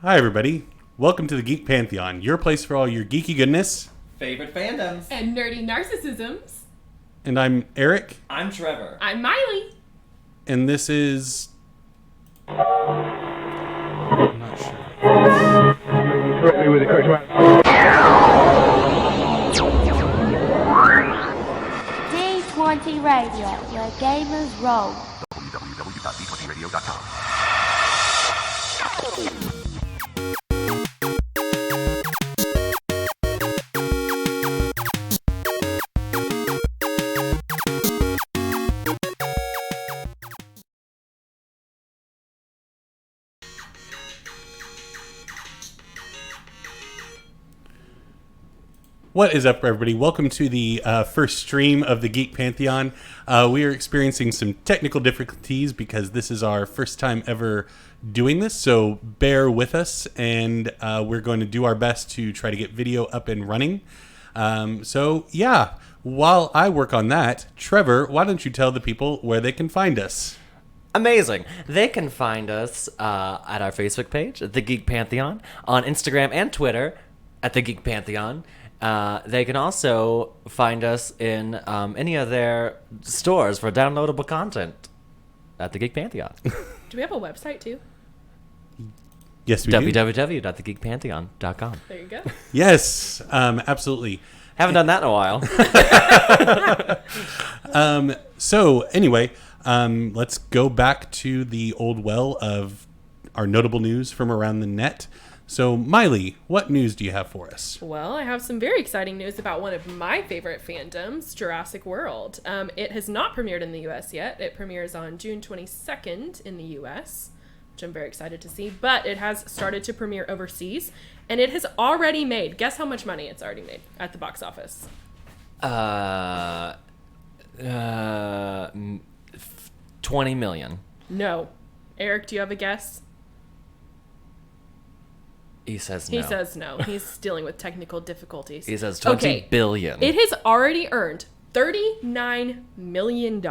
Hi, everybody. Welcome to the Geek Pantheon, your place for all your geeky goodness. Favorite fandoms. And nerdy narcissisms. And I'm Eric. I'm Trevor. I'm Miley. And this is... I'm not sure. Correct me with the correct amount. D20 Radio, where gamers roll. www.d20radio.com. What is up, everybody? Welcome to the first stream of the Geek Pantheon. We are experiencing some technical difficulties because this is our first time ever doing this, so bear with us, and we're going to do our best to try to get video up and running. While I work on that, Trevor, why don't you tell the people where they can find us? Amazing. They can find us at our Facebook page, The Geek Pantheon, on Instagram and Twitter at The Geek Pantheon. They can also find us in any of their stores for downloadable content at the Geek Pantheon. Do we have a website too? Yes, we do. www.thegeekpantheon.com. There you go. Yes, absolutely. Haven't done that in a while. Let's go back to the old well of our notable news from around the net. So, Miley, what news do you have for us? Well, I have some very exciting news about one of my favorite fandoms, Jurassic World. It has not premiered in the U.S. yet. It premieres on June 22nd in the U.S., which I'm very excited to see. But it has started to premiere overseas, and it has already made, guess how much money it's already made at the box office? 20 million. No. Eric, do you have a guess? He says no. He says no. He's dealing with technical difficulties. He says 20 billion. It has already earned $39 million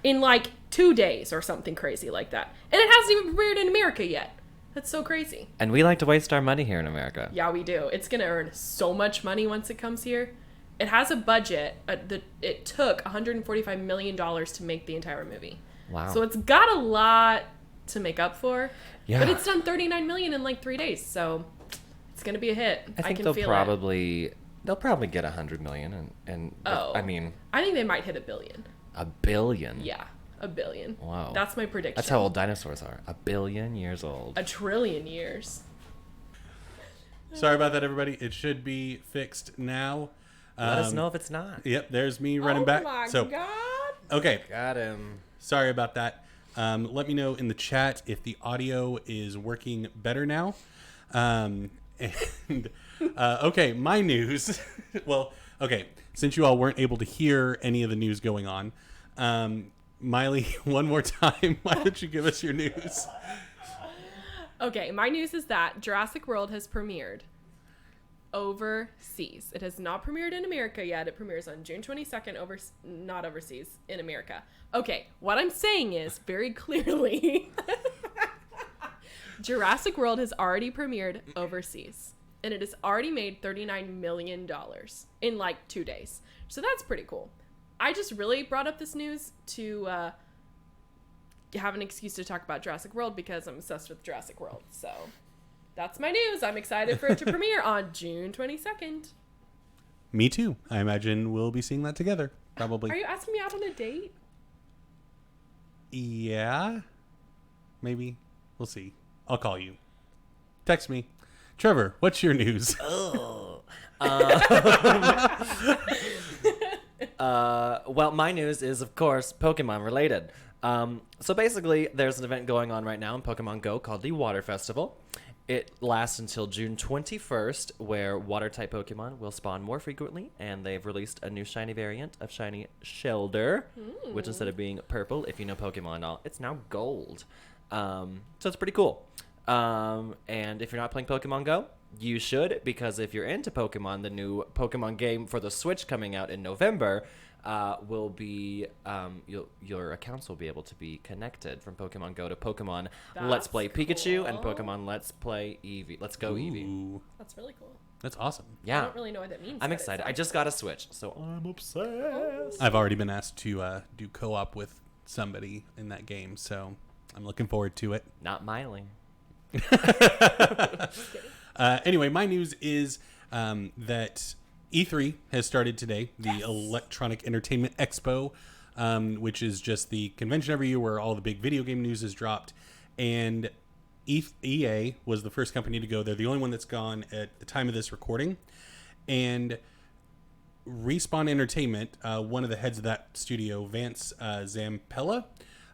in like 2 days or something crazy like that. And it hasn't even premiered in America yet. That's so crazy. And we like to waste our money here in America. Yeah, we do. It's going to earn so much money once it comes here. It has a budget. It took $145 million to make the entire movie. Wow. So it's got a lot to make up for. Yeah. But it's done $39 million in like 3 days. So it's going to be a hit. I think they'll probably get 100 million I think they might hit $1 billion. $1 billion. Yeah, $1 billion. Wow. That's my prediction. That's how old dinosaurs are. 1 billion years old. 1 trillion years. Sorry about that, everybody. It should be fixed now. Let us know if it's not. Yep, there's me running back. Oh my God. Okay. Got him. Sorry about that. Let me know in the chat if the audio is working better now. Okay, my news. Well, okay, since you all weren't able to hear any of the news going on, Miley, one more time, why don't you give us your news? Okay, my news is that Jurassic World has premiered overseas. It has not premiered in America yet. It premieres on June 22nd, not overseas, in America. Okay, what I'm saying is, very clearly, Jurassic World has already premiered overseas. And it has already made $39 million in like 2 days. So that's pretty cool. I just really brought up this news to have an excuse to talk about Jurassic World because I'm obsessed with Jurassic World. So that's my news. I'm excited for it to premiere on June 22nd. Me too. I imagine we'll be seeing that together, probably. Are you asking me out on a date? Yeah. Maybe. We'll see. I'll call you. Text me. Trevor, what's your news? Well, my news is, of course, Pokemon related. So basically, there's an event going on right now in Pokemon Go called the Water Festival. It lasts until June 21st, where water-type Pokemon will spawn more frequently, and they've released a new shiny variant of Shiny Shelder, which instead of being purple, if you know Pokemon at all, it's now gold. So it's pretty cool. And if you're not playing Pokemon Go, you should, because if you're into Pokemon, the new Pokemon game for the Switch coming out in November, will be your accounts will be able to be connected from Pokemon Go to Pokemon Let's That's Play Pikachu and cool. Pokemon Let's Play Eevee. Let's go Eevee. Ooh, That's really cool. that's awesome. I Yeah, don't really know what that means. I'm but it excited. I sounds just got a Switch, so I'm obsessed. I've already been asked to do co-op with somebody in that game, so I'm looking forward to it. Not Miley. Anyway, my news is that E3 has started today, the Electronic Entertainment Expo, which is just the convention every year where all the big video game news is dropped. And EA was the first company to go. They're the only one that's gone at the time of this recording. And Respawn Entertainment, one of the heads of that studio, Vance Zampella,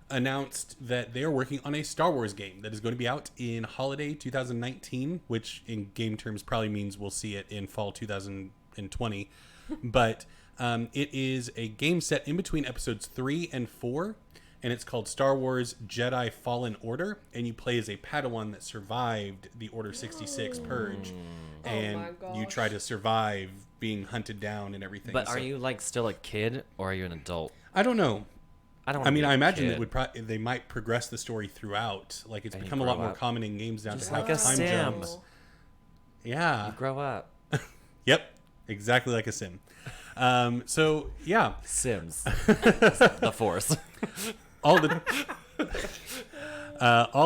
announced that they are working on a Star Wars game that is going to be out in holiday 2019, which in game terms probably means we'll see it in fall 2020. But it is a game set in between episodes 3 and 4, and it's called Star Wars Jedi Fallen Order, and you play as a Padawan that survived the Order 66 purge, and my you gosh. try to survive being hunted down and everything. But So- are you like still a kid or are you an adult? I don't know. I don't. I mean, wanna be I a imagine kid. it would they might progress the story throughout. Like it's And you become a lot grow more up. common in games now Just to like have a time sim. jumps. Yeah. grow up. Yep. Exactly like a sim. So yeah, Sims. The Force. all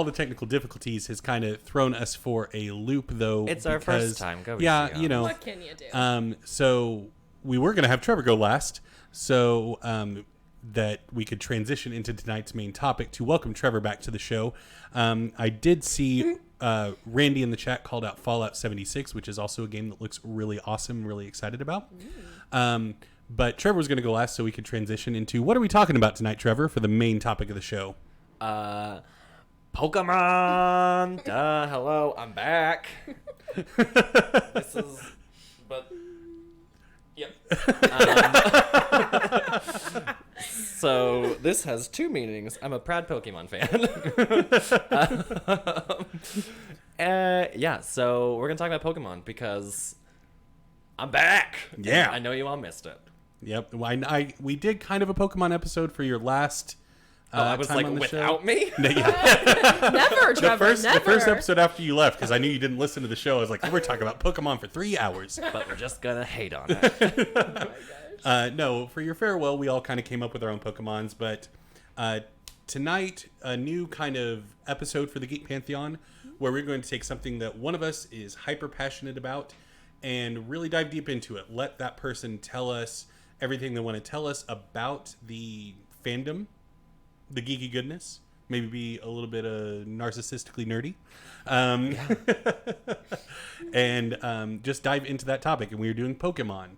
the technical difficulties has kind of thrown us for a loop, though. It's our first time. Go Yeah, easy on you know. What can you do? So we were gonna have Trevor go last, so that we could transition into tonight's main topic to welcome Trevor back to the show. I did see Randy in the chat called out Fallout 76, which is also a game that looks really awesome. Really excited about. But Trevor was going to go last, so we could transition into what are we talking about tonight, Trevor, for the main topic of the show. Pokemon. Duh. Hello. I'm back. This is. But. Yep. So this has two meanings. I'm a proud Pokemon fan. Yeah. So we're gonna talk about Pokemon because I'm back. Yeah. I know you all missed it. Yep. Well, we did kind of a Pokemon episode for your last. I was time like, on the without show. me. Never, Trevor. The never. first episode after you left, because I knew you didn't listen to the show. I was like, we're talking about Pokemon for 3 hours. But we're just gonna hate on it. No, for your farewell, we all kind of came up with our own Pokemons, but tonight, a new kind of episode for the Geek Pantheon, where we're going to take something that one of us is hyper passionate about and really dive deep into it. Let that person tell us everything they want to tell us about the fandom, the geeky goodness, maybe be a little bit narcissistically nerdy, and just dive into that topic. And we were doing Pokemon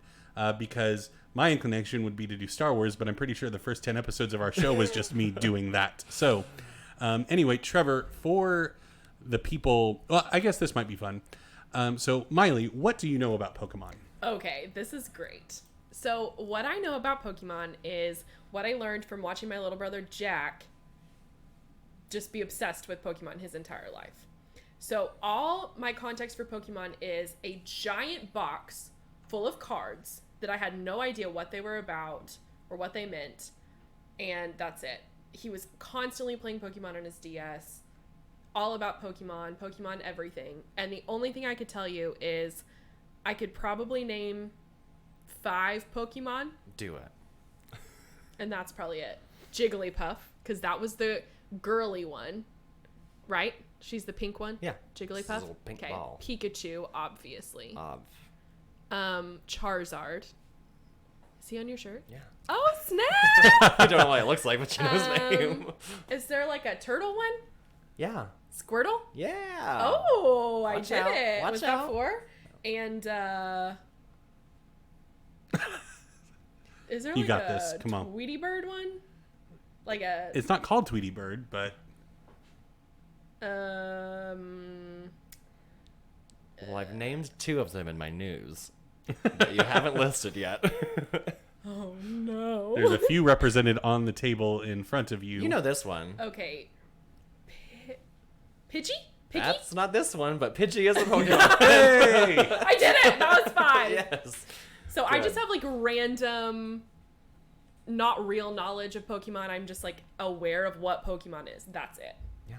because my inclination would be to do Star Wars, but I'm pretty sure the first 10 episodes of our show was just me doing that. So anyway, Trevor, for the people, well, I guess this might be fun. So Miley, what do you know about Pokemon? Okay, this is great. So what I know about Pokemon is what I learned from watching my little brother Jack just be obsessed with Pokemon his entire life. So all my context for Pokemon is a giant box full of cards that I had no idea what they were about or what they meant, and that's it. He was constantly playing Pokemon on his DS, all about Pokemon everything. And the only thing I could tell you is I could probably name 5 Pokemon, Do it. and that's probably it. Jigglypuff, because that was the girly one, right? She's the pink one? Yeah. Jigglypuff? Little pink Okay. ball. Pikachu, obviously. Yeah. Charizard. Is he on your shirt? Yeah. Oh, snap! I don't know what it looks like, but you know his name. Is there like a turtle one? Yeah. Squirtle? Yeah. Oh, I Watch did out. it. Watch Was out. that 4? And, is there You like got a this. Come on. Tweety Bird one? Like a, It's not called Tweety Bird, but Well, I've named 2 of them in my news that you haven't listed yet. oh no. there's a few represented on the table in front of you. You know this one. Okay. Pidgey? Piggy? That's not this one, but Pidgey is a Pokemon. Hey! I did it! That was 5. Yes. So I Good. just have like random not real knowledge of Pokemon. I'm just like aware of what Pokemon is. That's it. Yeah.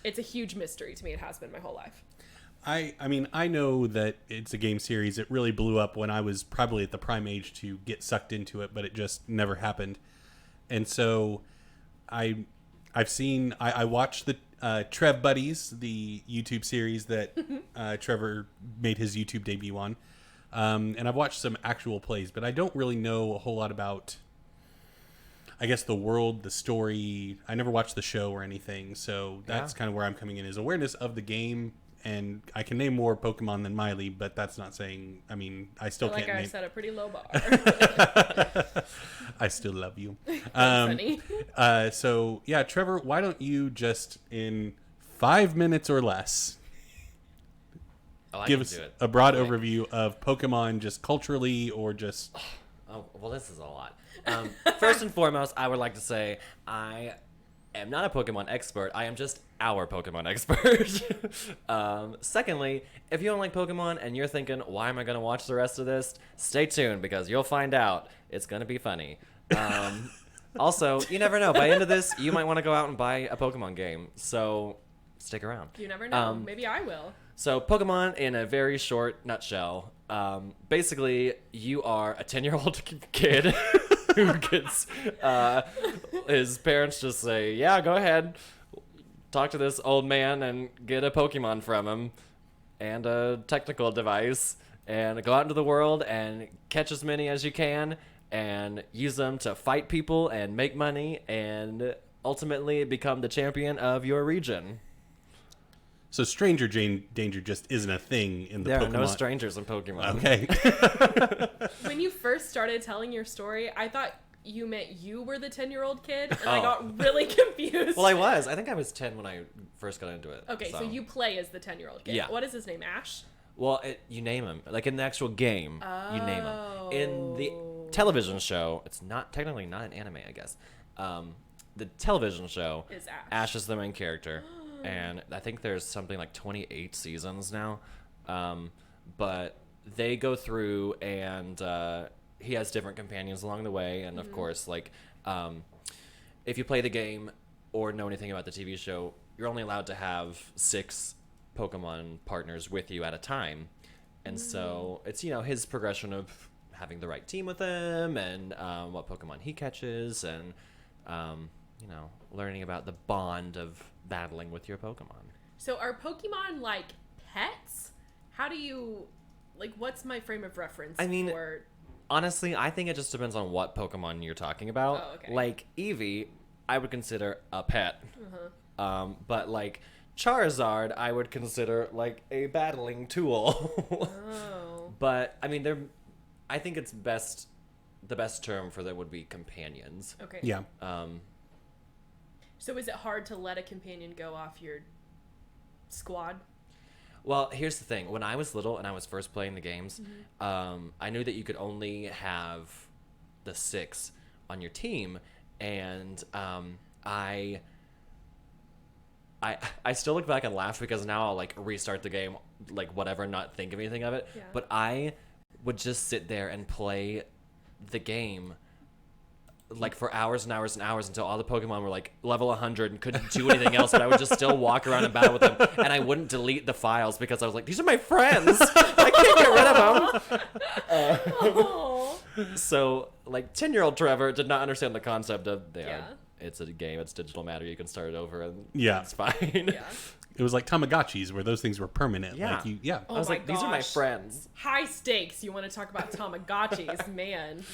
It's a huge mystery to me. It has been my whole life. I mean, I know that it's a game series. It really blew up when I was probably at the prime age to get sucked into it, but it just never happened. And so I watched the Trev Buddies, the YouTube series that Trevor made his YouTube debut on. And I've watched some actual plays, but I don't really know a whole lot about, I guess, the world, the story. I never watched the show or anything, so that's kind of where I'm coming in, is awareness of the game. And I can name more Pokemon than Miley, but that's not saying, I mean, I still can't name. I set a pretty low bar. I still love you. Funny. So, yeah, Trevor, why don't you just, in 5 minutes or less, give us a broad overview of Pokemon just culturally or just... Oh, well, this is a lot. First and foremost, I would like to say I am not a Pokemon expert. I am just our Pokemon expert. Secondly, if you don't like Pokemon and you're thinking, why am I going to watch the rest of this? Stay tuned, because you'll find out. It's going to be funny. Also, you never know. By the end of this, you might want to go out and buy a Pokemon game. So stick around. You never know. Maybe I will. So Pokemon, in a very short nutshell, basically you are a 10-year-old kid who gets his parents just say, yeah, go ahead, talk to this old man and get a Pokemon from him and a technical device, and go out into the world and catch as many as you can and use them to fight people and make money and ultimately become the champion of your region. So stranger danger just isn't a thing in the Pokemon. There are no strangers in Pokemon. Okay. When you first started telling your story, I thought you meant you were the 10-year-old kid, and I got really confused. Well, I was. I think I was 10 when I first got into it. Okay, so you play as the 10-year-old kid. Yeah. What is his name, Ash? Well, you name him. Like, in the actual game, you name him. In the television show, it's not technically not an anime, I guess. The television show, Is Ash. Ash is the main character. And I think there's something like 28 seasons now. But they go through, and he has different companions along the way. And, of course, like, if you play the game or know anything about the TV show, you're only allowed to have 6 Pokemon partners with you at a time. And so it's, his progression of having the right team with him and what Pokemon he catches and, learning about the bond of battling with your Pokemon. So are Pokemon like pets? How do you, what's my frame of reference? I mean, for... honestly, I think it just depends on what Pokemon you're talking about. Oh, okay. Like Eevee, I would consider a pet. But like Charizard, I would consider like a battling tool. Oh. But I mean, I think it's the best term for that would be companions. Okay. Yeah. So is it hard to let a companion go off your squad? Well, here's the thing. When I was little and I was first playing the games, I knew that you could only have the 6 on your team, and I still look back and laugh because now I'll like restart the game, like whatever, not think of anything of it. Yeah. But I would just sit there and play the game like for hours and hours and hours until all the Pokemon were like level 100 and couldn't do anything else, but I would just still walk around and battle with them, and I wouldn't delete the files because I was like, these are my friends. I can't get rid of them. So like 10-year-old Trevor did not understand the concept of it's a game, it's digital matter, you can start it over and it's fine. Yeah. It was like Tamagotchis, where those things were permanent. Yeah. Like Oh I was my like, these are my gosh. friends. High stakes. You want to talk about Tamagotchis, man.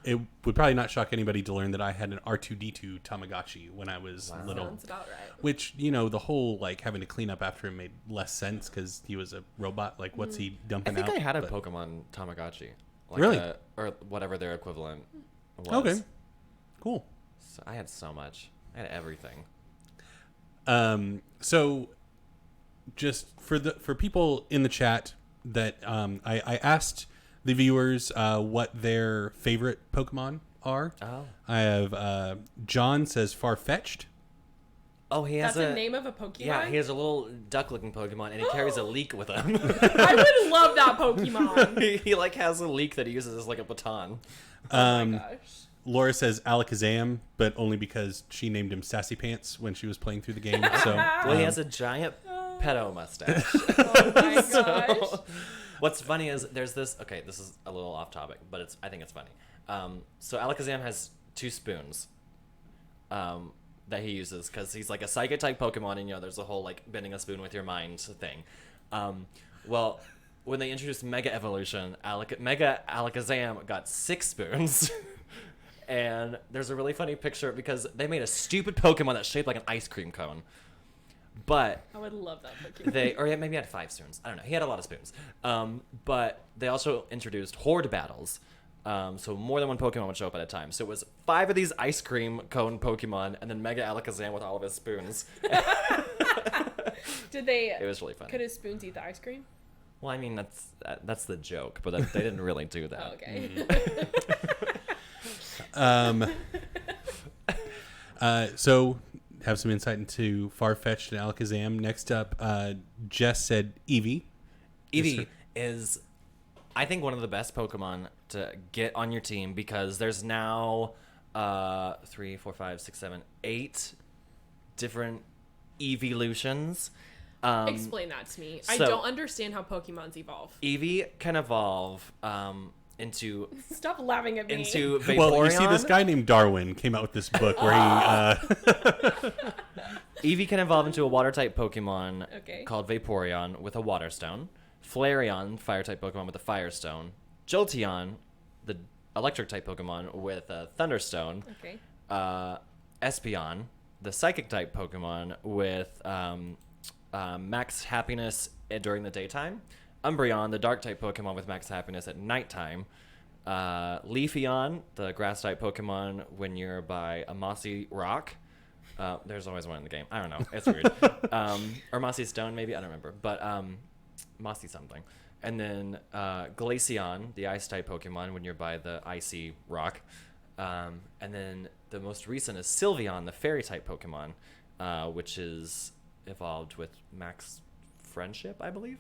It would probably not shock anybody to learn that I had an R2-D2 Tamagotchi when I was little. Sounds about right. Which, the whole like having to clean up after him made less sense because he was a robot. Like, what's he I dumping think out? I had a But- Pokemon Tamagotchi. Like Really? or whatever their equivalent was. Okay. Cool. So I had so much. I had everything. So just for people in the chat that I asked the viewers what their favorite Pokemon are. Oh. I have John says Farfetch'd. Oh, he has That's the name of a Pokemon? Yeah, he has a little duck-looking Pokemon, and he carries a leek with him. I would love that Pokemon. he like has a leek that he uses as like a baton. Oh my gosh. Laura says Alakazam, but only because she named him Sassy Pants when she was playing through the game. So Well, he has a giant pedo mustache. Oh my gosh. What's funny is there's this. Okay, this is a little off topic, but I think it's funny. So Alakazam has 2 spoons that he uses because he's like a psychic type Pokemon, and there's a whole like bending a spoon with your mind thing. Well, when they introduced Mega Evolution, Mega Alakazam got 6 spoons. And there's a really funny picture because they made a stupid Pokemon that's shaped like an ice cream cone. But I would love that Pokemon. or maybe he had 5 spoons. I don't know. He had a lot of spoons. But they also introduced horde battles. So more than one Pokemon would show up at a time. So it was 5 of these ice cream cone Pokemon, and then Mega Alakazam with all of his spoons. Did they? It was really funny. Could his spoons eat the ice cream? Well, I mean that's the joke, but they didn't really do that. Oh, okay. So have some insight into Farfetch'd and Alakazam. Next up, Jess said Eevee. Eevee is, I think, one of the best Pokemon to get on your team because there's now 3, 4, 5, 6, 7, 8 different Eeveelutions. Explain that to me. I so- don't understand how Pokemons evolve. Eevee can evolve into Stop laughing at me. Vaporeon. Well, you see, this guy named Darwin came out with this book where he. Eevee can evolve into a water-type Pokemon Okay. called Vaporeon with a Water Stone. Flareon, Fire-type Pokemon with a Fire Stone. Jolteon, the Electric-type Pokemon with a Thunderstone. Okay. Espeon, the Psychic-type Pokemon with Max Happiness during the daytime. Umbreon, the Dark-type Pokemon with Max Happiness at nighttime. Leafeon, the Grass-type Pokemon when you're by a mossy rock. There's always one in the game. I don't know. It's weird. Or Mossy Stone, maybe. I don't remember. But Mossy something. And then Glaceon, the Ice-type Pokemon when you're by the icy rock. And then the most recent is Sylveon, the Fairy-type Pokemon, which is evolved with Max Friendship, I believe.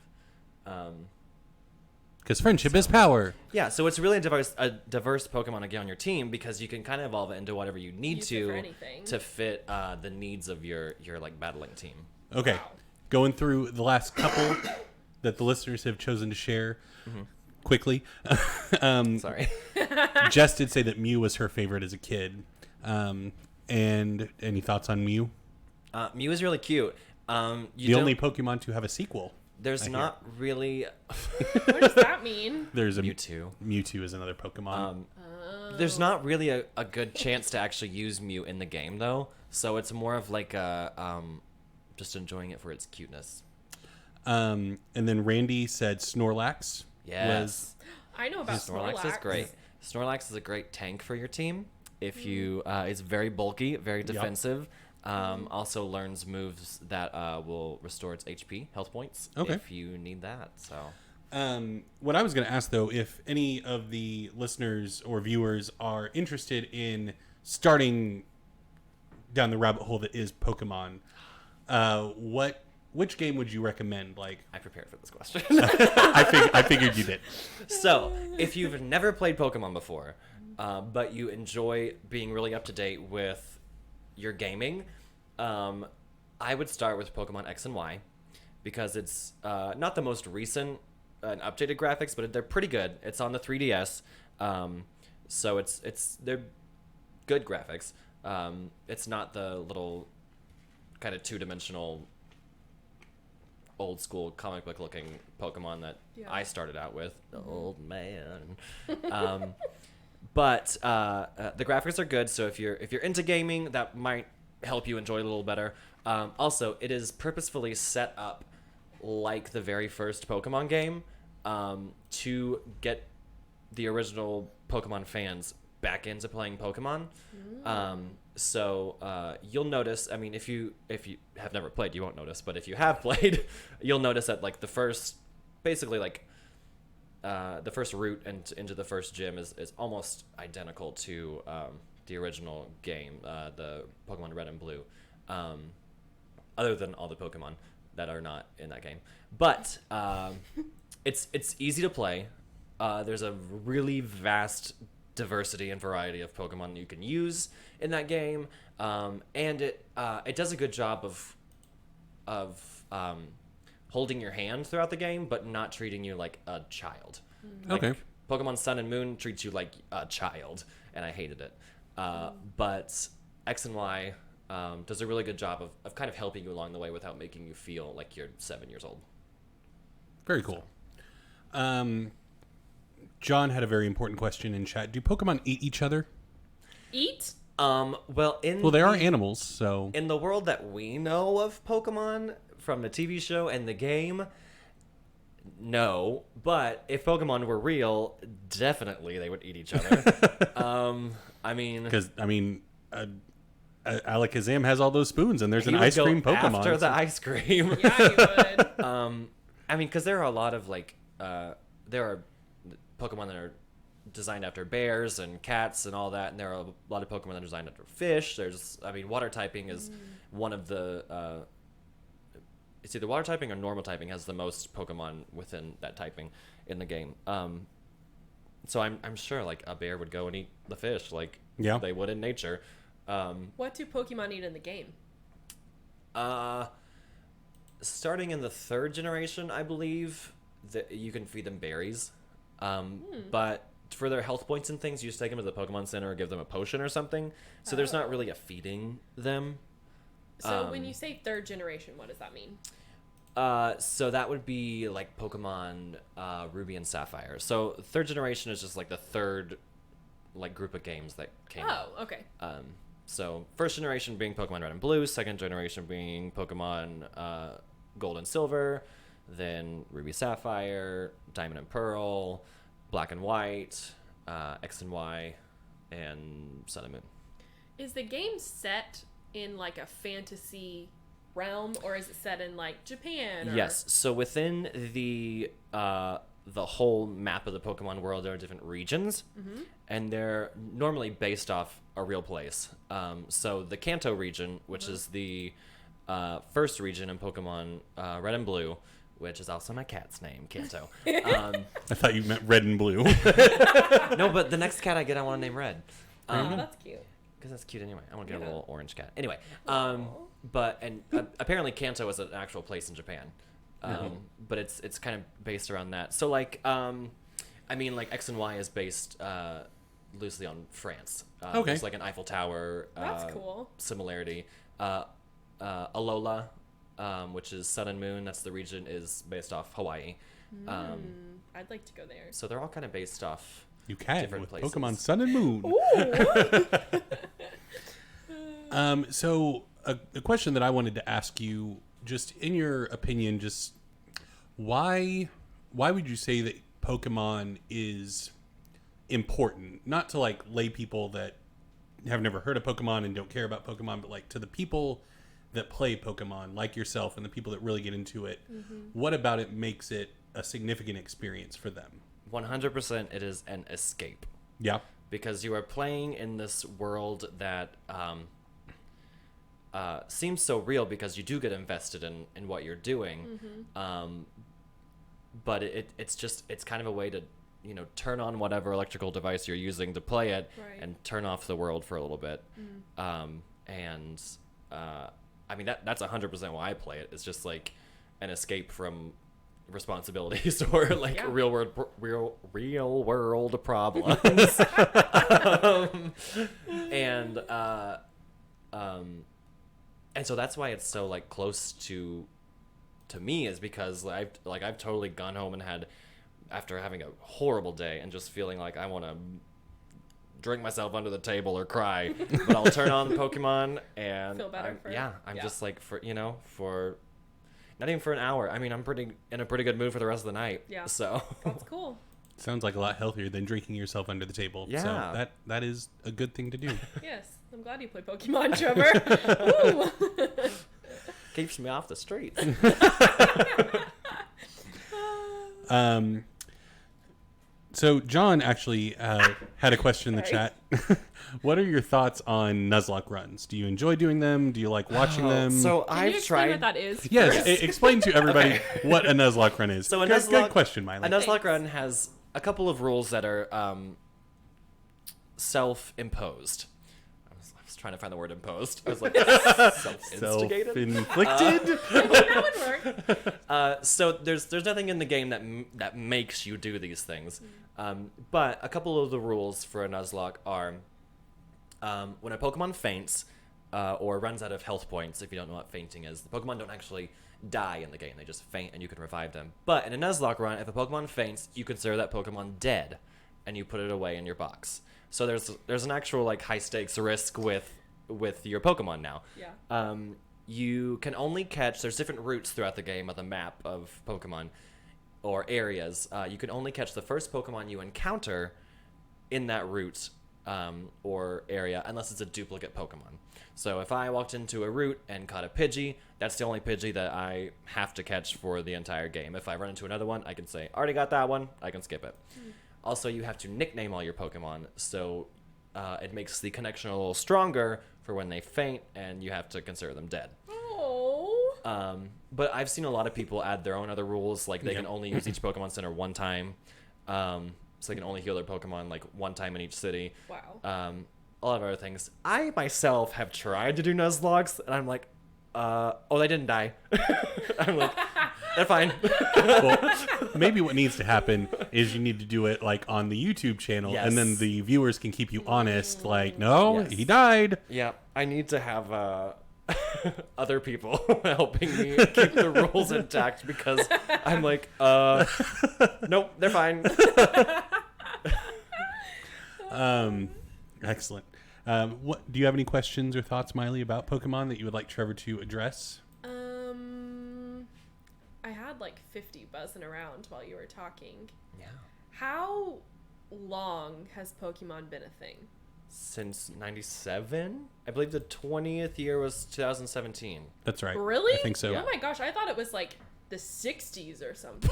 Because friendship is power. Yeah, so it's really a diverse Pokemon to get on your team because you can kind of evolve it into whatever you need Use it for anything. to fit the needs of your like battling team. Okay, Wow. going through the last couple that the listeners have chosen to share quickly. Sorry. Jess did say that Mew was her favorite as a kid. And any thoughts on Mew? Mew is really cute. The only Pokemon to have a sequel. There's not really. What does that mean? There's a Mewtwo. Mewtwo is another Pokemon. There's not really a good chance to actually use Mew in the game though, so it's more of like a just enjoying it for its cuteness. And then Randy said Snorlax. Yes. I know about Snorlax is great. Snorlax is a great tank for your team. If you, it's very bulky, very defensive. Also learns moves that will restore its HP, health points, if you need that. So, what I was going to ask though, if any of the listeners or viewers are interested in starting down the rabbit hole that is Pokemon, which game would you recommend? Like, I prepared for this question. I figured you did. So, if you've never played Pokemon before, but you enjoy being really up to date with your gaming, I would start with Pokemon X and Y because it's not the most recent and updated graphics, but they're pretty good. It's on the 3DS, so they're good graphics. It's not the little kind of two-dimensional old school comic book looking Pokemon that I started out with. Old man. But the graphics are good, so if you're into gaming, that might help you enjoy it a little better. Also, it is purposefully set up like the very first Pokemon game to get the original Pokemon fans back into playing Pokemon. So you'll notice. I mean, if you have never played, you won't notice. But if you have played, you'll notice that like the first route into the first gym is almost identical to the original game, the Pokemon Red and Blue, other than all the Pokemon that are not in that game. But it's easy to play. There's a really vast diversity and variety of Pokemon you can use in that game, and it does a good job of holding your hand throughout the game, but not treating you like a child. Like, Okay. Pokemon Sun and Moon treats you like a child, and I hated it. But X and Y does a really good job of kind of helping you along the way without making you feel like you're 7 years old. Very cool. John had a very important question in chat. Do Pokemon eat each other? Eat? Well, Well, they are animals, so... in the world that we know of Pokemon from the TV show and the game, no. But if Pokemon were real, definitely they would eat each other. I mean, Because, Alakazam has all those spoons, and there's an you would ice go cream Pokemon. after the so- ice cream. Yeah, you would. I mean, because there are a lot of there are Pokemon that are designed after bears and cats and all that, and there are a lot of Pokemon that are designed after fish. Water typing is one of the. It's either water typing or normal typing has the most Pokemon within that typing in the game. So I'm sure like a bear would go and eat the fish like they would in nature. What do Pokemon eat in the game? Starting in the 3rd generation, I believe that you can feed them berries. But for their health points and things, you just take them to the Pokemon Center or give them a potion or something. So there's not really a feeding them. So when you say 3rd generation, what does that mean? So that would be like Pokemon Ruby and Sapphire. So 3rd generation is just like the 3rd like group of games that came out. Oh, okay. So 1st generation being Pokemon Red and Blue, 2nd generation being Pokemon Gold and Silver, then Ruby Sapphire, Diamond and Pearl, Black and White, X and Y, and Sun and Moon. Is the game set in like a fantasy realm, or is it set in like Japan? Or... Yes. So within the whole map of the Pokemon world, there are different regions, and they're normally based off a real place. So the Kanto region, which is the first region in Pokemon Red and Blue, which is also my cat's name, Kanto. I thought you meant red and blue. No, but the next cat I get, I want to name Red. Oh, that's cute. Because that's cute anyway. I want to get a little orange cat. Anyway, apparently Kanto is an actual place in Japan. But it's kind of based around that. So like X and Y is based loosely on France. Okay. There's like an Eiffel Tower. That's cool. Similarity. Alola, which is Sun and Moon. That's the region is based off Hawaii. I'd like to go there. So they're all kind of based off. You can Different with places. Pokemon Sun and Moon. So a question that I wanted to ask you, just in your opinion, just why would you say that Pokemon is important? Not to like lay people that have never heard of Pokemon and don't care about Pokemon, but like to the people that play Pokemon, like yourself, and the people that really get into it. What about it makes it a significant experience for them? 100% it is an escape. Yeah. Because you are playing in this world that seems so real because you do get invested in what you're doing. But it's kind of a way to, turn on whatever electrical device you're using to play it and turn off the world for a little bit. That's 100% why I play it. It's just like an escape from responsibilities or like real world problems. And so that's why it's so like close to me, is because I've totally gone home and had, after having a horrible day and just feeling like I want to drink myself under the table or cry, but I'll turn on Pokemon and Feel better I'm just like for not even for an hour. I mean, I'm in a pretty good mood for the rest of the night. Yeah. So That's cool. Sounds like a lot healthier than drinking yourself under the table. Yeah. So that is a good thing to do. Yes. I'm glad you play Pokemon, Trevor. Woo! Keeps me off the streets. So John actually had a question in the chat. What are your thoughts on Nuzlocke runs? Do you enjoy doing them? Do you like watching them? So Can you I've explain tried. what that is? Yes, explain to everybody what a Nuzlocke run is. So good question, Miley. A Nuzlocke run has a couple of rules that are self-imposed. I was trying to find the word imposed. I was like, self-instigated? Self-inflicted? That would work. So there's nothing in the game that makes you do these things. But a couple of the rules for a Nuzlocke are when a Pokemon faints or runs out of health points, if you don't know what fainting is, the Pokemon don't actually die in the game. They just faint and you can revive them. But in a Nuzlocke run, if a Pokemon faints, you consider that Pokemon dead and you put it away in your box. So there's an actual like high stakes risk with your Pokemon now. Yeah. You can only catch, there's different routes throughout the game of the map of Pokemon or areas. You can only catch the first Pokemon you encounter in that route or area unless it's a duplicate Pokemon. So if I walked into a route and caught a Pidgey, that's the only Pidgey that I have to catch for the entire game. If I run into another one, I can say, already got that one, I can skip it. Also, you have to nickname all your Pokemon, so it makes the connection a little stronger for when they faint, and you have to consider them dead. Oh. But I've seen a lot of people add their own other rules, like they can only use each Pokemon Center one time, so they can only heal their Pokemon like one time in each city. Wow. A lot of other things. I myself have tried to do Nuzlockes, and I'm like, oh, they didn't die. I'm like, they're fine. Well, maybe what needs to happen is you need to do it like on the YouTube channel, Yes. and then the viewers can keep you honest. Like, no, Yes. he died. Yeah, I need to have other people helping me keep the rules intact because I'm like, nope, they're fine. Excellent. What do you have any questions or thoughts, Miley, about Pokemon that you would like Trevor to address? I had like 50 buzzing around while you were talking. Yeah. How long has Pokemon been a thing? Since 97? I believe the 20th year was 2017. That's right. Really? I think so. Oh my gosh, I thought it was like the 60s or something.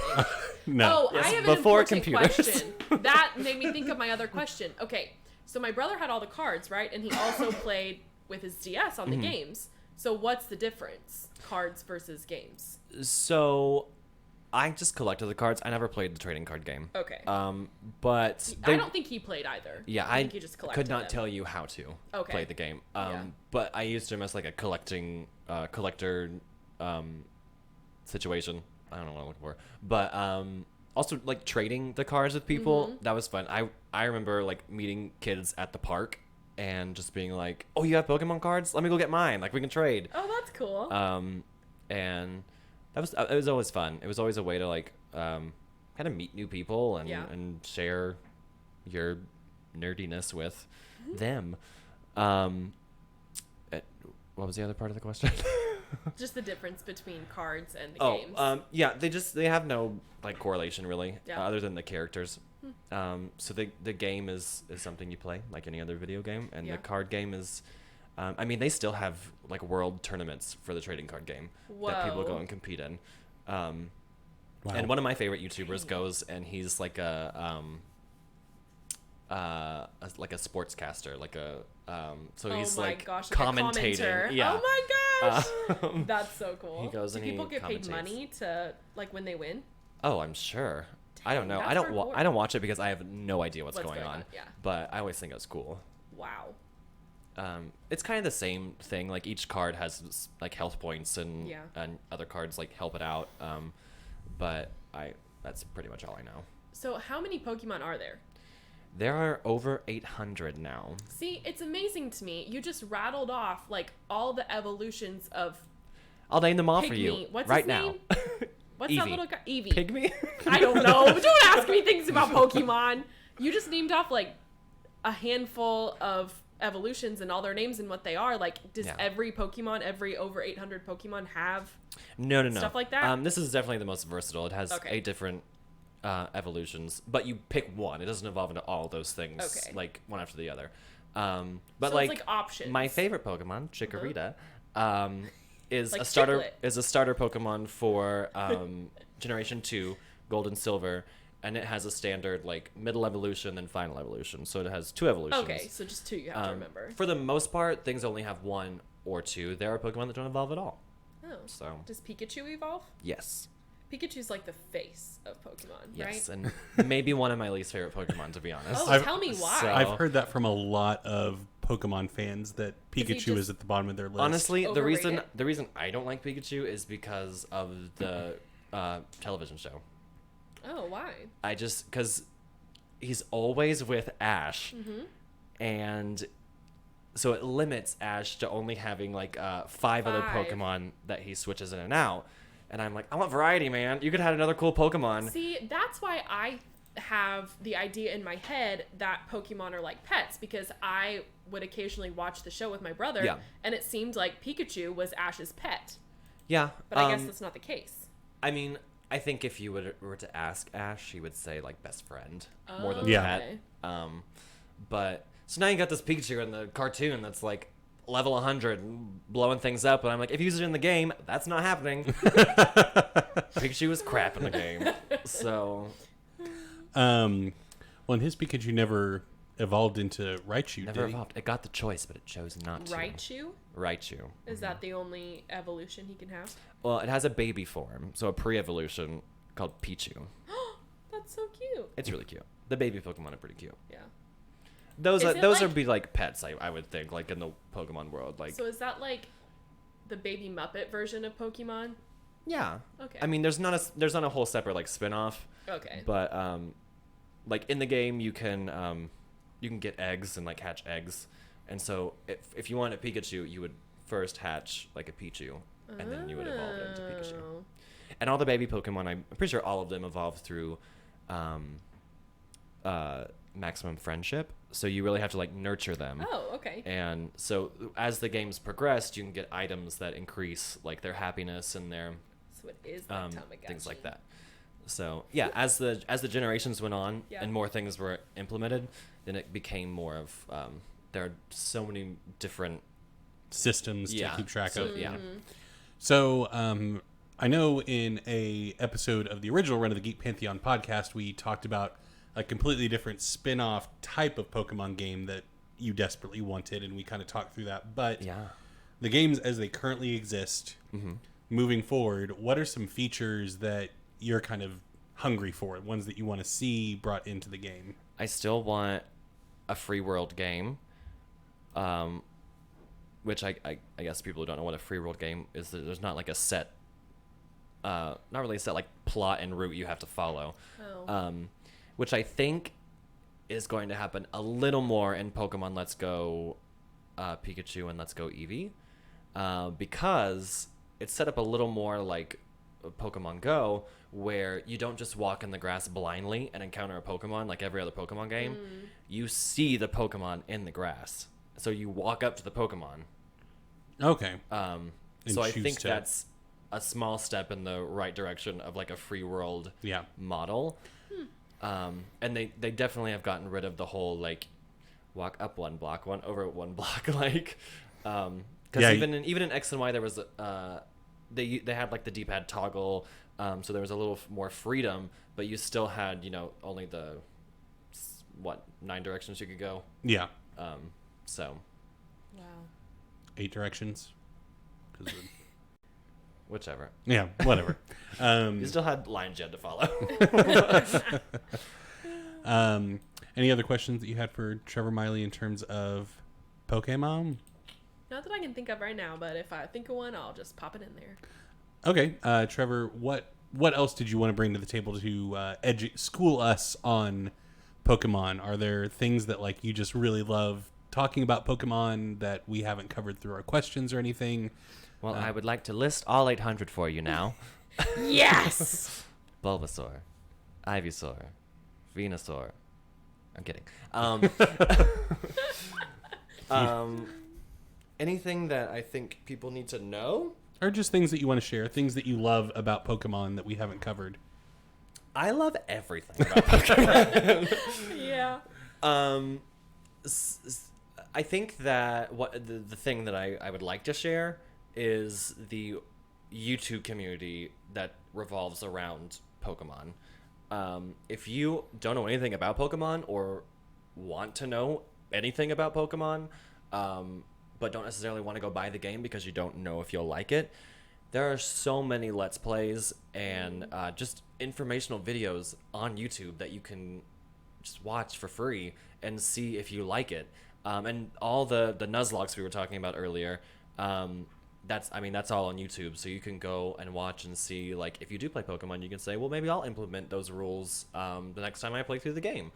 No. Oh, Yes, I have before an important computers. question. That made me think of my other question. Okay, so my brother had all the cards, right? And he also played with his DS on the games. So what's the difference? Cards versus games. So I just collected the cards. I never played the trading card game. Okay. But I don't think he played either. Yeah, I think he just collected could not them. tell you how to Okay. play the game. Yeah. But I used him as like a collector situation. I don't know what I'm looking for. But also like trading the cards with people. That was fun. I remember like meeting kids at the park and just being like, "Oh, you have Pokemon cards? Let me go get mine. Like we can trade." Oh, that's cool. And it was always fun. It was always a way to like kind of meet new people and share your nerdiness with them. What was the other part of the question? Just the difference between cards and the games. Yeah, they have no like correlation really, Yeah. other than the characters. So the game is something you play like any other video game, and Yeah. the card game is. I mean, they still have like world tournaments for the trading card game that people Whoa. go and compete in. Wow. And one of my favorite YouTubers goes and he's like a sportscaster, like a so Oh he's my like gosh, like a commentating. commenter. Yeah. Oh my gosh. That's so cool. he goes Do and he people get paid commentates. money to like when they win? Oh, I'm sure. I don't know. Dang, I that's don't. hardcore. I don't watch it because I have no idea what's What's going going on. on, yeah. But I always think it's cool. Wow. It's kind of the same thing. Like each card has like health points and Yeah. and other cards like help it out. But that's pretty much all I know. So how many Pokemon are there? There are over 800 now. See, it's amazing to me. You just rattled off like all the evolutions of I'll name them all for Pygmy. you What's right his now. name? What's Eevee. that little guy? Eevee. Pygmy? I don't know. Don't ask me things about Pokemon. You just named off like a handful of evolutions and all their names and what they are. Like, does Yeah. every Pokemon, every over 800 Pokemon have? No. Stuff like that? This is definitely the most versatile. It has Okay. 8 different evolutions, but you pick one. It doesn't evolve into all those things Okay. like one after the other. But So it's like, like options. my favorite Pokemon, Chikorita, is Like a starter Chiclet. is a starter Pokemon for Generation 2, Gold and Silver, and it has a standard like middle evolution and final evolution. So it has 2 evolutions. Okay, so just 2 you have to remember. For the most part, things only have 1 or 2. There are Pokemon that don't evolve at all. Oh. So Does Pikachu evolve? yes. Pikachu's like the face of Pokemon, Yes, right? and maybe one of my least favorite Pokemon, to be honest. Oh, tell me why. so- I've heard that from a lot of Pokemon fans that he Pikachu just- is at the bottom of their list. Honestly, Overrated? the reason I don't like Pikachu is because of the television show. Oh, why? Because he's always with Ash, and so it limits Ash to only having like 5 other Five. Pokemon that he switches in and out. And I'm like, I want variety, man. You could have another cool Pokemon. See, that's why I have the idea in my head that Pokemon are like pets, because I would occasionally watch the show with my brother, Yeah. and it seemed like Pikachu was Ash's pet. Yeah, But I guess that's not the case. I mean, I think if you were to ask Ash, he would say like best friend more than Yeah. pet. But so now you got this Pikachu in the cartoon that's like level 100 and blowing things up, and I'm like, if you use it in the game, that's not happening. Pikachu is crap in the game. So Well, and his Pikachu never evolved into Raichu, never did he? evolved. It got the choice, but it chose not to. Raichu? Raichu. Is that the only evolution he can have? Well, it has a baby form, so a pre-evolution called Pichu. That's so cute. It's really cute. The baby Pokemon are pretty cute. Yeah. Those Is are it those like- would be like pets, I would think, like in the Pokemon world. Like So is that like the baby Muppet version of Pokemon? yeah. Okay. I mean, there's not a whole separate like spin-off, Okay. but like in the game you can get eggs and like hatch eggs, and so if you want a Pikachu, you would first hatch like a Pichu, and then you would evolve it into Pikachu. Oh. And all the baby Pokemon, I'm pretty sure all of them evolve through maximum friendship. So you really have to like nurture them. Oh, okay. And so as the game's progressed, you can get items that increase like their happiness and their So it is like Tamagotchi. things like that. So yeah, as the generations went on Yeah. and more things were implemented, then it became more of there are so many different Systems to keep track so, of. Yeah. So, I know in a episode of the original run of the Geek Pantheon podcast, we talked about a completely different spin-off type of Pokemon game that you desperately wanted, and we kind of talked through that. But Yeah. the games as they currently exist, moving forward, what are some features that you're kind of hungry for, ones that you want to see brought into the game? I still want a free world game. Which I guess people who don't know what a free world game is, there's not like a set, not really a set like plot and route you have to follow. Oh. Which I think is going to happen a little more in Pokemon Let's Go Pikachu and Let's Go Eevee, because it's set up a little more like Pokemon Go, where you don't just walk in the grass blindly and encounter a Pokemon like every other Pokemon game. You see the Pokemon in the grass, so you walk up to the Pokemon. Okay. So I choose think to- that's a small step in the right direction of like a free world Yeah. model. And they definitely have gotten rid of the whole like walk up one block, one over one block, like because Yeah, even in X and Y there was they had like the D-pad toggle, so there was a little more freedom, but you still had only the 9 directions you could go. Yeah. So Wow. 8 directions. 'Cause whichever. yeah, whatever. You still had lines you had to follow. Any other questions that you had for Trevor Miley in terms of Pokemon? Not that I can think of right now, but if I think of one, I'll just pop it in there. Okay, Trevor, what else did you want to bring to the table to school us on Pokemon? Are there things that like you just really love talking about Pokemon that we haven't covered through our questions or anything? Well, I would like to list all 800 for you now. Yes! Bulbasaur, Ivysaur, Venusaur. I'm kidding. Anything that I think people need to know? Or just things that you want to share, things that you love about Pokemon that we haven't covered. I love everything about Pokemon. Yeah. I think that the thing that I would like to share is the YouTube community that revolves around Pokemon. If you don't know anything about Pokemon or want to know anything about Pokemon, but don't necessarily want to go buy the game because you don't know if you'll like it, There are so many Let's Plays and just informational videos on YouTube that you can just watch for free and see if you like it. And all the Nuzlockes we were talking about earlier, that's all on YouTube. So you can go and watch and see, like, if you do play Pokemon, you can say, well, maybe I'll implement those rules the next time I play through the game.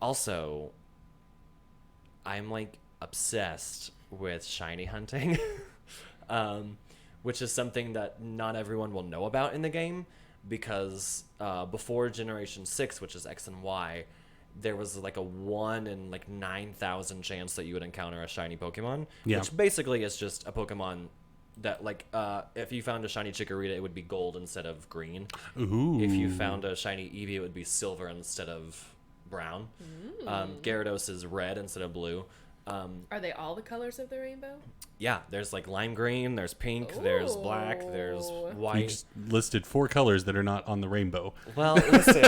Also, I'm, like, obsessed with shiny hunting. Which is something that not everyone will know about in the game, because before Generation 6, which is X and Y, there was like a 1 in like 9,000 chance that you would encounter a shiny Pokemon, which basically is just a Pokemon that, like, if you found a shiny Chikorita, it would be gold instead of green. Ooh. If you found a shiny Eevee, it would be silver instead of brown. Gyarados is red instead of blue. Are they all the colors of the rainbow? Yeah, there's like lime green, there's pink, there's black, there's You white. just listed 4 colors that are not on the rainbow. Well, listen.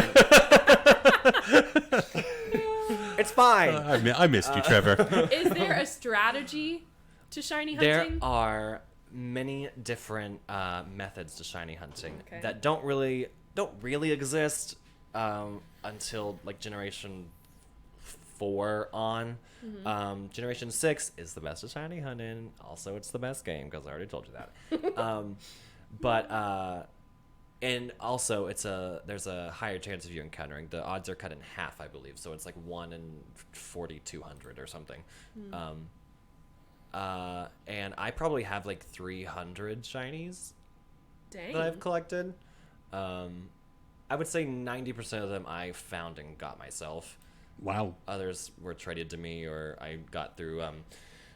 It's fine. I missed you, Trevor. Is there a strategy to shiny There hunting? are many different methods to shiny hunting Okay. that don't really exist until like Generation 4 on. Generation 6 is the best at shiny hunting. Also, it's the best game because I already told you that. And also there's a higher chance of you encountering. The odds are cut in half, I believe. So it's like 1 in 4,200 or something. And I probably have like 300 shinies Dang. that I've collected. I would say 90% of them I found and got myself. Wow. Others were traded to me, or I got through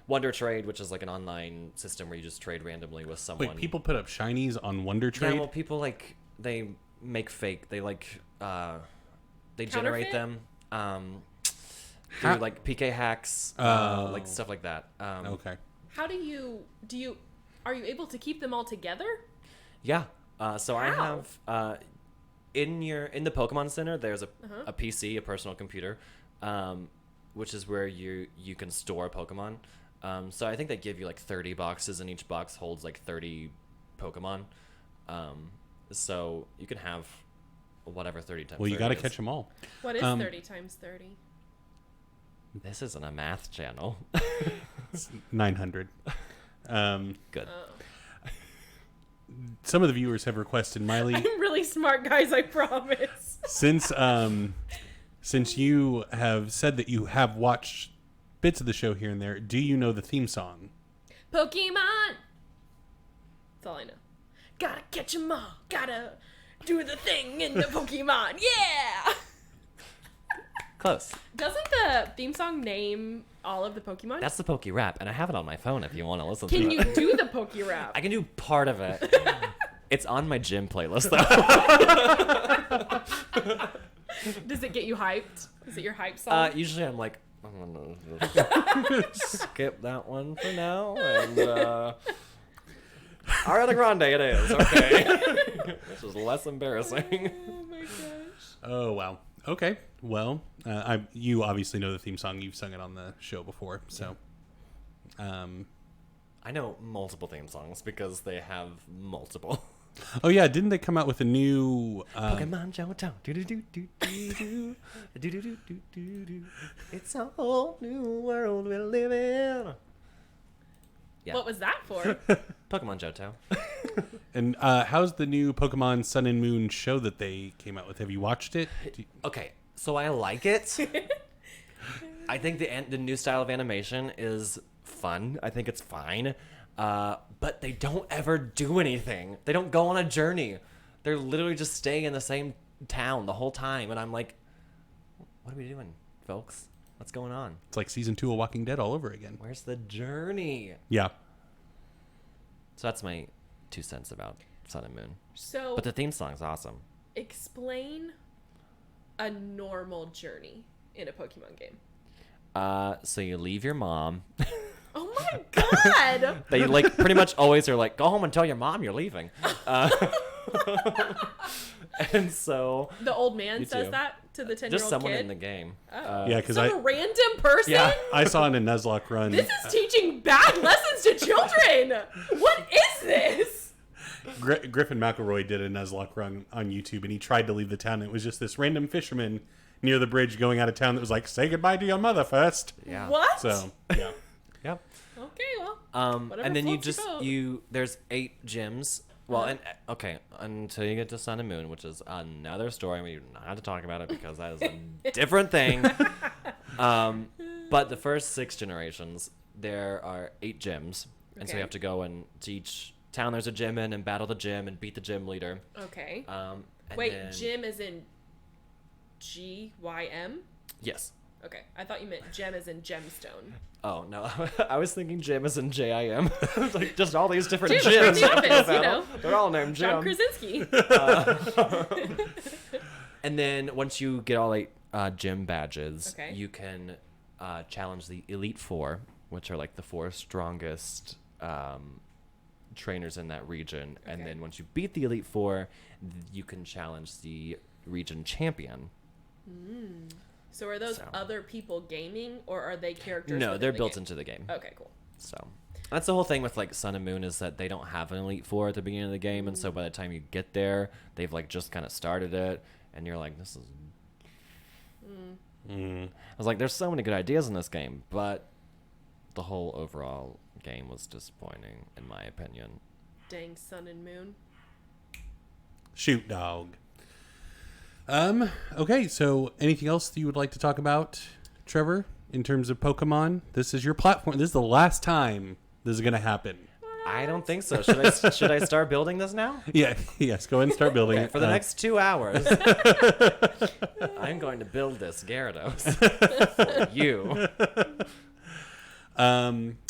Wonder Trade, which is like an online system where you just trade randomly with someone. Wait, people put up shinies on Wonder Trade? Yeah, well, people like they make fake. They like they generate them through like PK hacks, like stuff like that. Okay. How do you are you able to keep them all together? Yeah. So I How? have in the Pokemon Center, there's a PC, a personal computer, which is where you can store Pokemon. So I think they give you like 30 boxes, and each box holds like 30 Pokemon. So you can have whatever 30 times. Well, you 30 got to is. catch them all. What is 30 times 30? This isn't a math channel. 900. Good. Some of the viewers have requested, Miley, I'm really smart, guys, I promise. since you have said that you have watched bits of the show here and there, do you know the theme song? Pokemon! That's all I know. Gotta catch 'em all. Gotta do the thing in the Pokemon. Yeah! Close. Doesn't the theme song name all of the Pokemon? That's the Poke Rap, and I have it on my phone if you want to listen Can to you it. do the Poke Rap? I can do part of it. It's on my gym playlist, though. Does it get you hyped? Is it your hype song? Usually I'm like, I'm gonna skip that one for now, and Ariana Grande it is, okay. This is less embarrassing. Oh my gosh. Oh, wow. Okay. Well, you obviously know the theme song. You've sung it on the show before, so. I know multiple theme songs because they have multiple. Oh, yeah. Didn't they come out with a new... Pokemon Johto. Do-do-do-do-do-do. Do-do-do-do-do-do. It's a whole new world we live in. Yeah. What was that for? Pokemon Johto. And how's the new Pokemon Sun and Moon show that they came out with? Have you watched it? Okay, so I like it. I think the new style of animation is fun. I think it's fine. But they don't ever do anything. They don't go on a journey. They're literally just staying in the same town the whole time. And I'm like, what are we doing, folks? What's going on? It's like season 2 of Walking Dead all over again. Where's the journey? Yeah. So that's my 2 cents about Sun and Moon. So, But the theme song's awesome. explain a normal journey in a Pokemon game. So you leave your mom. Oh my god! They like pretty much always are like, go home and tell your mom you're leaving. And so The old man You says too. that to the 10-year-old just someone kid? in the game. Oh. Yeah, because Some random person? Yeah. I saw in a Nuzlocke run. This is teaching bad lessons to children. What is this? Griffin McElroy did a Nuzlocke run on YouTube, and he tried to leave the town. And it was just this random fisherman near the bridge going out of town that was like, "Say goodbye to your mother first." Yeah. What? So yeah, Yep. Okay, well. Whatever And then you floats your just boat. there's 8 gyms. Well, and okay, until you get to Sun and Moon, which is another story. We do not have to talk about it because that is a different thing. But the first 6 generations, there are 8 gyms, and so Okay. you have to go and to each town. There's a gym in and battle the gym and beat the gym leader. Okay. And Wait, then- Jim is in GYM? Yes. Okay. I thought you meant gem as in gemstone. Oh no, I was thinking gym is in JIM. Like just all these different Jim gyms. from The Office, you know. They're all named Jim. John Krasinski. And then once you get all 8 gym badges, Okay. you can challenge the Elite Four, which are like the 4 strongest trainers in that region. And Okay. then once you beat the Elite Four, you can challenge the region champion. So are those So. other people gaming, or are they characters? No, within they're the built game? into the game. Okay, cool. So that's the whole thing with like Sun and Moon is that they don't have an Elite Four at the beginning of the game, and so by the time you get there, they've like just kind of started it, and you're like, this is. I was like, there's so many good ideas in this game, but the whole overall game was disappointing, in my opinion. Dang Sun and Moon. shoot, dog. Okay, so anything else that you would like to talk about, Trevor, in terms of Pokemon? This is your platform. This is the last time this is going to happen. I don't think so. Should I start building this now? Yeah, yes, go ahead and start building Okay, it. for the next 2 hours, I'm going to build this Gyarados for you.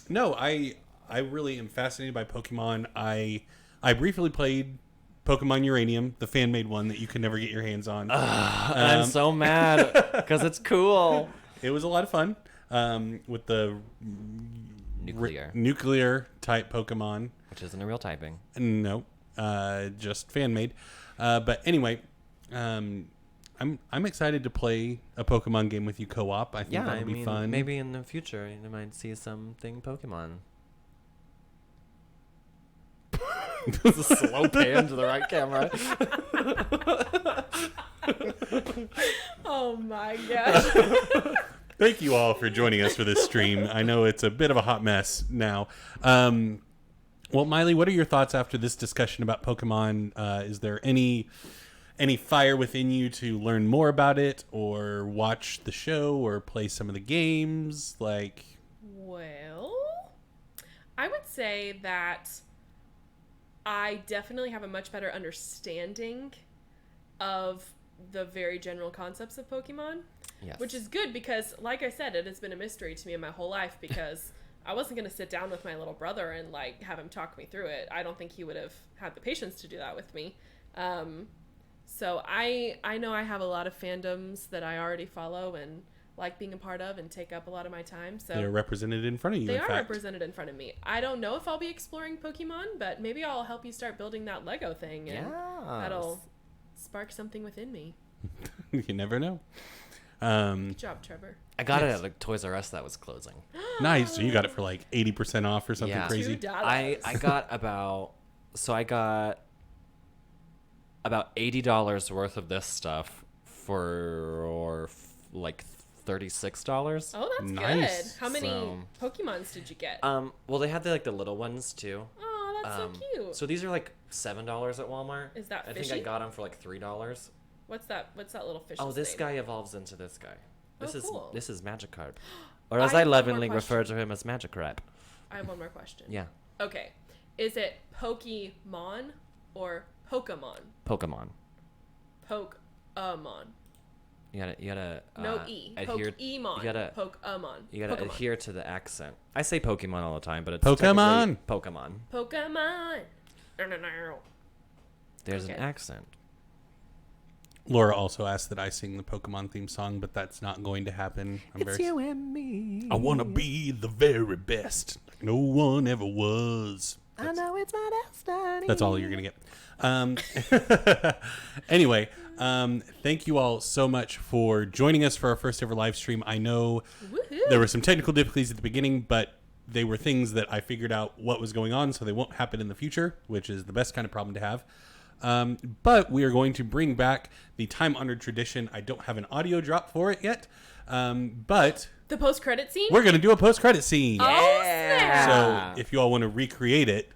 No, I really am fascinated by Pokemon. I briefly played Pokemon Uranium, the fan-made one that you can never get your hands on. And I'm so mad because it's cool. It was a lot of fun with the nuclear type Pokemon. Which isn't a real typing. No, just fan-made. But anyway, I'm excited to play a Pokemon game with you co-op. I think Yeah, that'll be fun. maybe in the future you might see something Pokemon. It's a slow pan to the right camera. Oh my gosh. Thank you all for joining us for this stream. I know it's a bit of a hot mess now. Well, Miley, what are your thoughts after this discussion about Pokemon? Is there any fire within you to learn more about it, or watch the show, or play some of the games? Like, Well, I would say that I definitely have a much better understanding of the very general concepts of Pokemon. Yes. Which is good because, like I said, it has been a mystery to me in my whole life because I wasn't going to sit down with my little brother and, like, have him talk me through it. I don't think he would have had the patience to do that with me. So I know I have a lot of fandoms that I already follow and like being a part of and take up a lot of my time. So they're represented in front of you, they in are fact. represented in front of me. I don't know if I'll be exploring Pokemon, but maybe I'll help you start building that Lego thing, and that'll spark something within me. You never know. Good job, Trevor. I got it at like Toys R Us that was closing. Nice. So you got it for like 80% off or something Yeah. crazy. $2. I got about $80 worth of this stuff for like $36. Oh, that's Nice. good. How many So- Pokemons did you get? Well, they had the little ones too. Oh, that's so cute. So these are like $7 at Walmart. Is that I think I fishy? got them for like $3. What's that little fish? Oh, this guy evolves into this guy. This cool. This is Magikarp, or as I I, have one more lovingly refer question. to him as Magikarp. I have one more question. Yeah, Okay. Is it Pokemon or Pokemon? Pokemon. Pokemon. You gotta No E. adhere. Pokemon. You gotta Pokemon. you gotta Pokemon. adhere to the accent. I say Pokemon all the time, but it's Pokemon. technically Pokemon. Pokemon. There's Okay. an accent. Laura also asked that I sing the Pokemon theme song, but that's not going to happen. and me. I want to be the very best, like no one ever was. I know it's my destiny. That's all you're going to get. Anyway, thank you all so much for joining us for our first ever live stream. I know Woohoo. there were some technical difficulties at the beginning, but they were things that I figured out what was going on, so they won't happen in the future, which is the best kind of problem to have. But we are going to bring back the time-honored tradition. I don't have an audio drop for it yet, but The post-credit scene? we're going to do a post-credit scene. Oh, snap. So if you all want to recreate it,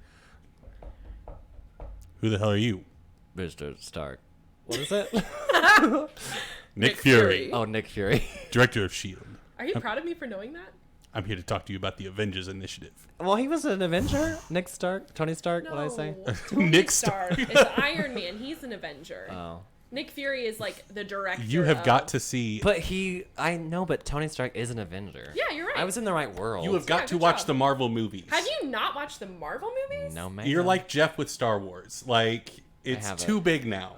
who the hell are you? Mr. Stark. What is it? Nick Fury, Oh, Nick Fury. Director of S.H.I.E.L.D. Are you proud of me for knowing that? I'm here to talk to you about the Avengers Initiative. Well, he was an Avenger. Nick Stark. Tony Stark. No. What did I say? Tony Nick Stark. It's Iron Man. He's an Avenger. Oh. Nick Fury is like the director. You have got of- to see. But I know, but Tony Stark is an Avenger. Yeah, you're right. I was in the right world. You have got Yeah, to good watch job. the Marvel movies. Have you not watched the Marvel movies? No, man. You're like Jeff with Star Wars. Like it's haven't. too big now.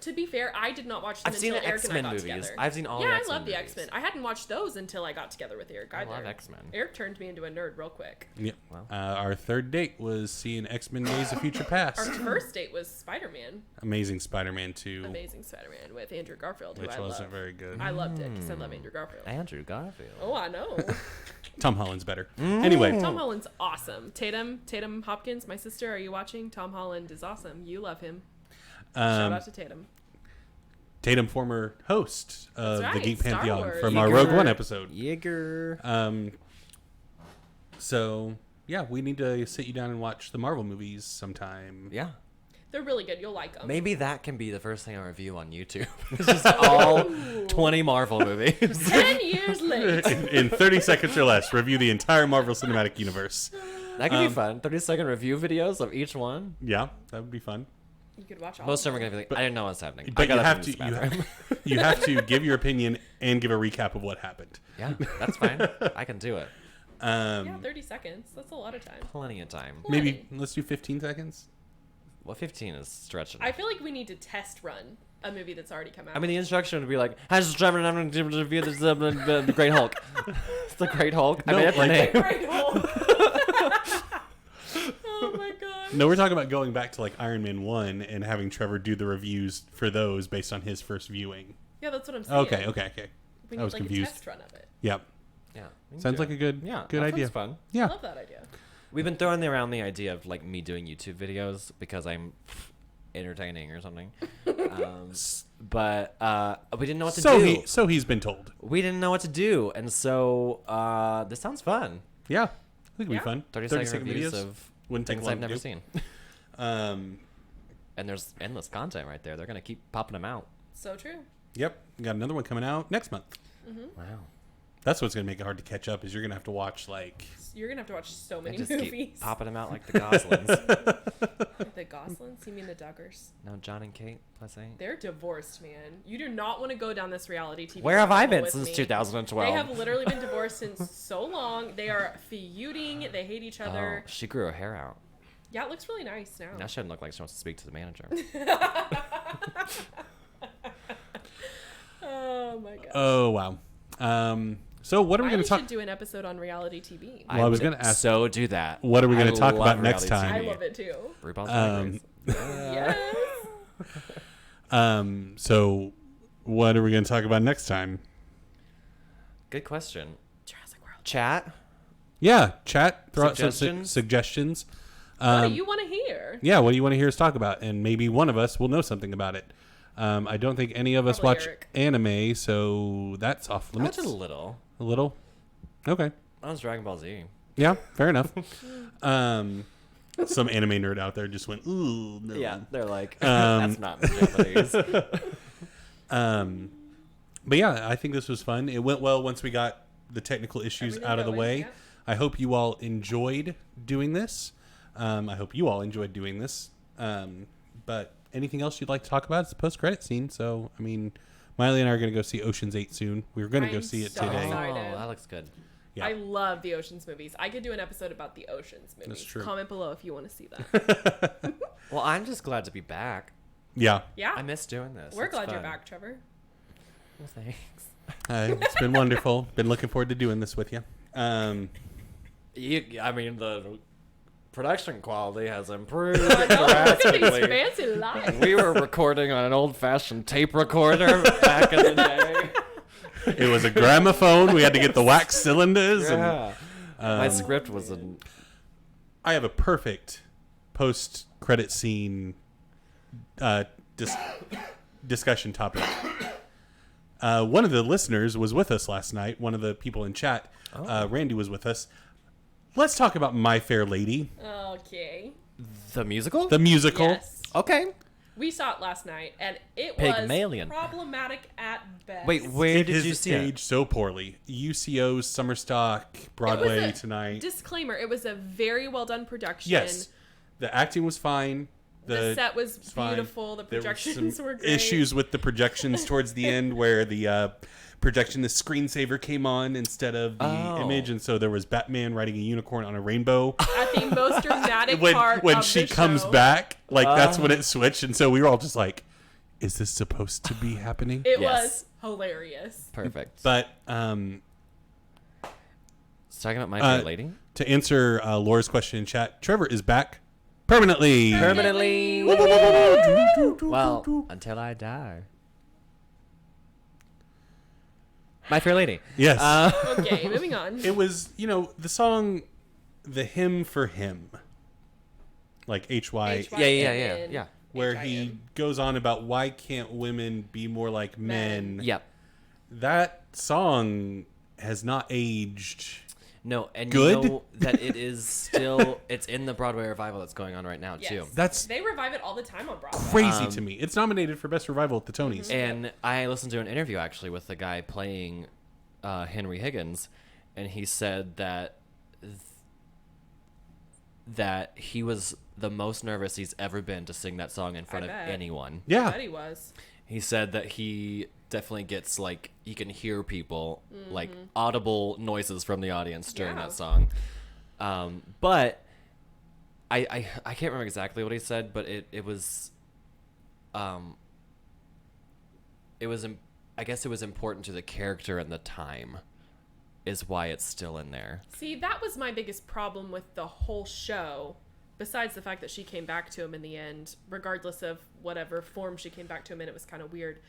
To be fair, I did not watch them I've seen until the Eric and I X-Men got movies. together. I've seen all the Yeah, X-Men I love the movies. X-Men. I hadn't watched those until I got together with Eric either. love X-Men. Eric turned me into a nerd real quick. Yeah. Well. Our third date was seeing X-Men Days of Future Our Past. first date was Spider-Man. Amazing Spider-Man 2, Amazing Spider-Man with Andrew Garfield, which who I wasn't love. very good. I loved it because I love Andrew Garfield. Andrew Garfield. Oh, I know. Tom Holland's better. Anyway, Tom Holland's awesome. Tatum Hopkins, my sister, are you watching? Tom Holland is awesome. You love him. Shout out to Tatum. Tatum, former host of That's the right, Geek Star Pantheon Wars. from our Yeager. Rogue One episode. Yeager. So yeah, we need to sit you down and watch the Marvel movies sometime. Yeah. They're really good. You'll like them. Maybe that can be the first thing I review on YouTube. It's just all 20 Marvel movies. 10 years late. In 30 seconds or less, review the entire Marvel Cinematic Universe. That could be fun. 30-second review videos of each one. Yeah, that would be fun. You could watch all Most of of them them. are going to be like, I didn't know what's happening. I But you got have up to from this bathroom. you have to give your opinion and give a recap of what happened. Yeah, that's fine. I can do it. Yeah, 30 seconds. That's a lot of time. Plenty of time. Maybe let's do 15 seconds. Well, 15 is stretching. I feel like we need to test run a movie that's already come out. I mean, the instruction would be like, "Hi, this is Trevor, and I'm going to review the Great Hulk." It's the Great Hulk. No, I mean, that's the like- name. Right home. Oh my god. No, we're talking about going back to like Iron Man 1 and having Trevor do the reviews for those based on his first viewing. Yeah, that's what I'm saying. Okay. We I need was like confused. a test run of it. Yep. Yeah, we can Sounds do like it. a good that idea. sounds fun. I Yeah. love that idea. We've been throwing around the idea of like me doing YouTube videos because I'm entertaining or something. But we didn't know what to do. So he's been told. We didn't know what to do, and so this sounds fun. Yeah. I think it'd Yeah. be fun. 30-second reviews videos. of Wouldn't take things long I've to never do. seen. Um, And there's endless content right there. They're gonna keep popping them out. So true. yep. Got another one coming out next month. Wow. That's what's gonna make it hard to catch up. Is you're gonna have to watch like You're gonna have to watch so They many just movies. keep popping them out like the Goslings. The Goslings? You mean the Duggars? No, John and Kate, plus eight. They're divorced, man. You do not want to go down this reality TV. Where have I rabbit hole been with since me. 2012? They have literally been divorced since so long. They are feuding. They hate each Oh, other. she grew her hair out. Yeah, it looks really nice now. Now she doesn't look like she wants to speak to the manager. Oh my god. Oh wow. So what are we I going to talk? should do an episode on reality TV. Well, I was would gonna ask- So do that. What are we gonna I talk love about next reality time? I TV. love it too. RuPaul's Um, Drag Race. Yes. So what are we going to talk about next time? Good question. Jurassic World. Chat. Yeah, chat. Throw out some Suggestions? suggestions. What do you want to hear? Yeah, what do you want to hear us talk about? And maybe one of us will know something about it. I don't think any of us Probably watch Eric. anime, so that's off I limits. watched a little. A little? Okay. I was Dragon Ball Z. Yeah, fair enough. Some anime nerd out there just went, ooh, no. Yeah, they're like, that's not Japanese. But yeah, I think this was fun. It went well once we got the technical issues Everything out of the going, way. yeah. I hope you all enjoyed doing this. I hope you all enjoyed doing this. But anything else you'd like to talk about? It's the post-credit scene. So, I mean, Miley and I are going to go see Ocean's 8 soon. We were going to go I'm see it so today. excited. Oh, that looks good. Yeah. I love the Ocean's movies. I could do an episode about the Ocean's movies. true. Comment below if you want to see that. Well, I'm just glad to be back. Yeah. Yeah. I miss doing this. We're It's glad you're fun. back, Trevor. Well, thanks. It's been wonderful. Been looking forward to doing this with you. I mean, the production quality has improved Oh, look at these drastically. fancy lights. We were recording on an old-fashioned tape recorder back in the day. It was a gramophone. We had to get the wax cylinders. And, Yeah. My script was an... I have a perfect post-credit scene discussion topic. One of the listeners was with us last night. One of the people in chat, Randy, was with us. Let's talk about My Fair Lady, Okay. The musical? the musical. Yes. Okay. We saw it last night, and it Pygmalion. was problematic at best. Wait, where It did has you see it? aged so poorly. UCO's Summer Stock, Broadway It was a tonight. Disclaimer: it was a very well done production. Yes, the acting was fine. The set was fine. beautiful. The There were projections some were great. issues with the projections towards the end where the projection, the screensaver came on instead of the image, and so there was Batman riding a unicorn on a rainbow. At the most dramatic when part when of she the comes show. back, like that's when it switched, and so we were all just like, "Is this supposed to be happening?" It Yes. was hilarious. Perfect. But Talking about My Fair Lady? to answer Laura's question in chat, Trevor is back permanently. Permanently. Well, until I die. My Fair Lady. Yes. Okay, moving on. It was, the song, the hymn for him, like HY, Yeah. where he H-I-M. goes on about why can't women be more like men. Yep. That song has not aged. No, and Good? you know that it is still, it's in the Broadway revival that's going on right now, Yes. too. That's They revive it all the time on Broadway. crazy to me. It's nominated for Best Revival at the Tonys. And I listened to an interview, actually, with the guy playing Henry Higgins, and he said that that he was the most nervous he's ever been to sing that song in front of bet. anyone. I Yeah. bet he was. He said that he definitely gets, like, he can hear people, like, audible noises from the audience during Yeah. that song. But I can't remember exactly what he said, but it was I guess it was important to the character and the time is why it's still in there. See, that was my biggest problem with the whole show, besides the fact that she came back to him in the end, regardless of whatever form she came back to him in. It was kind of weird.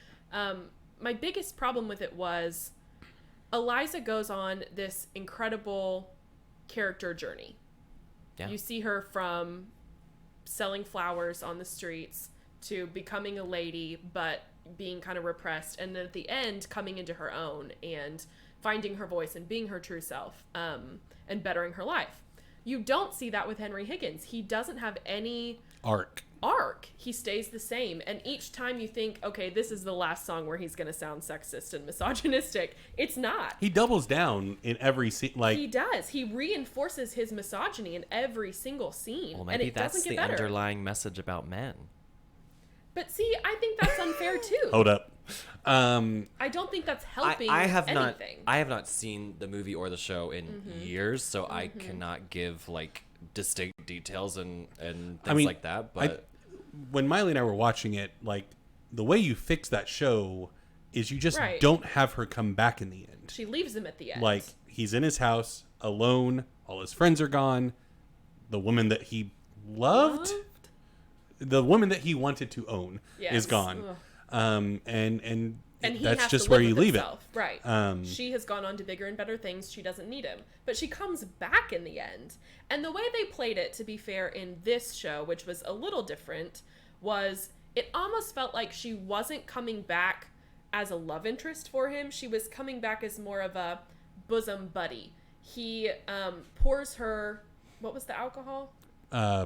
My biggest problem with it was Eliza goes on this incredible character journey. Yeah. You see her from selling flowers on the streets to becoming a lady, but being kind of repressed, and then at the end coming into her own and finding her voice and being her true self, and bettering her life. You don't see that with Henry Higgins. He doesn't have any Arc. He stays the same, and each time you think, okay, this is the last song where he's going to sound sexist and misogynistic, it's not. He doubles down in every scene. Like, He does. He reinforces his misogyny in every single scene, Well, and maybe it that's doesn't the get better. underlying message about men. But see, I think that's unfair too. hold up. I don't think that's helping I have anything. not. I have not seen the movie or the show in years, so I cannot give like distinct details and things like that. But when Miley and I were watching it, like, the way you fix that show is you just Right. don't have her come back in the end. She leaves him at the end. Like, he's in his house alone, all his friends are gone, the woman that he loved, the woman that he wanted to own Yes. is gone. Ugh. And And he that's has just to where live you with leave himself. it. Right. She has gone on to bigger and better things. She doesn't need him. But she comes back in the end. And the way they played it, to be fair, in this show, which was a little different, was it almost felt like she wasn't coming back as a love interest for him. She was coming back as more of a bosom buddy. He pours her, what was the alcohol?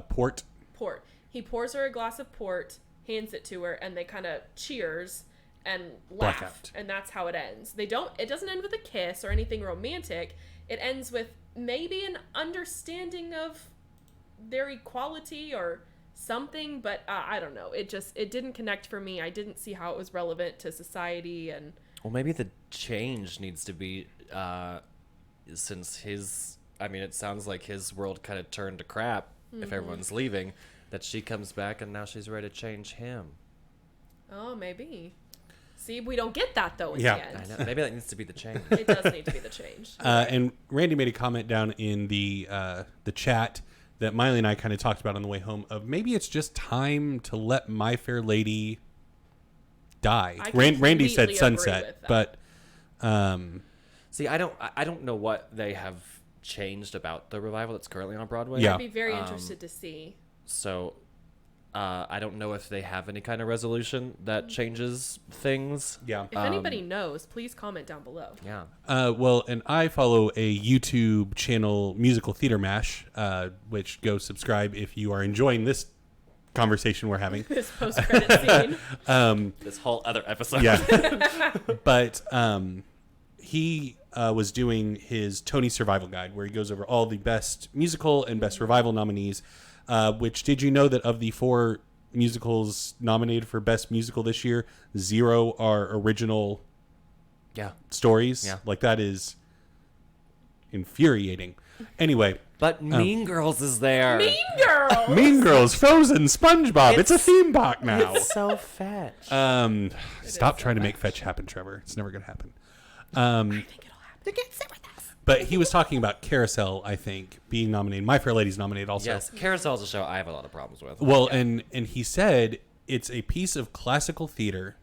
Port. Port. He pours her a glass of port, hands it to her, and they kind of cheers and laugh. Blackout. And that's how it ends. It doesn't end with a kiss or anything romantic. It ends with maybe an understanding of their equality or something, but I don't know. It didn't connect for me. I didn't see how it was relevant to society. And well, maybe the change needs to be since it sounds like his world kind of turned to crap if everyone's leaving, that she comes back and now she's ready to change him. oh, maybe. See, we don't get that though in Yeah. the end. I know. Maybe that needs to be the change. It does need to be the change. And Randy made a comment down in the chat that Miley and I kind of talked about on the way home. Of maybe it's just time to let My Fair Lady die. Randy said completely sunset, agree with that. but See, I don't know what they have changed about the revival that's currently on Broadway. Yeah. I'd be very interested to see. So I don't know if they have any kind of resolution that changes things. yeah. If anybody knows, please comment down below. Yeah. Well, and I follow a YouTube channel, Musical Theater Mash, which go subscribe if you are enjoying this conversation we're having. This post-credit scene. This whole other episode. Yeah. But he was doing his Tony Survival Guide, where he goes over all the best musical and best revival nominees. Which, did you know that of the 4 musicals nominated for best musical this year, 0 are original Yeah. stories? Yeah. Like, that is infuriating. Anyway, But Mean Girls is there. Mean Girls. Mean Girls, Frozen, SpongeBob. It's a It's- theme park now. It's so fetch. Stop is trying to so make fetch happen, Trevor. It's never going to happen. I think it'll happen. Get sit with us. But he was talking about Carousel, I think, being nominated. My Fair Lady's nominated also. Yes, Carousel's a show I have a lot of problems with. Well, and he said it's a piece of classical theater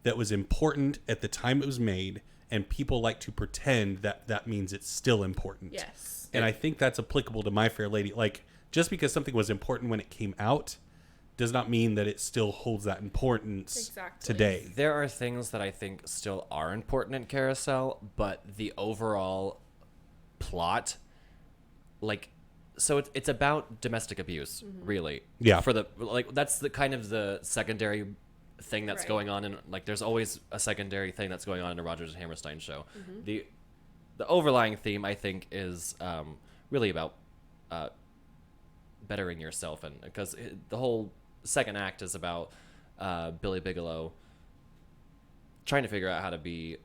that was important at the time it was made, and people like to pretend that that means it's still important. Yes. And I think that's applicable to My Fair Lady. Like, just because something was important when it came out does not mean that it still holds that importance Exactly. today. There are things that I think still are important in Carousel, but the overall plot, like, so it's about domestic abuse, really. Yeah. For the, like, that's the kind of the secondary thing that's Right. going on, and like there's always a secondary thing that's going on in a Rodgers and Hammerstein show. The overlying theme, I think, is really about bettering yourself, and because the whole second act is about Billy Bigelow trying to figure out how to be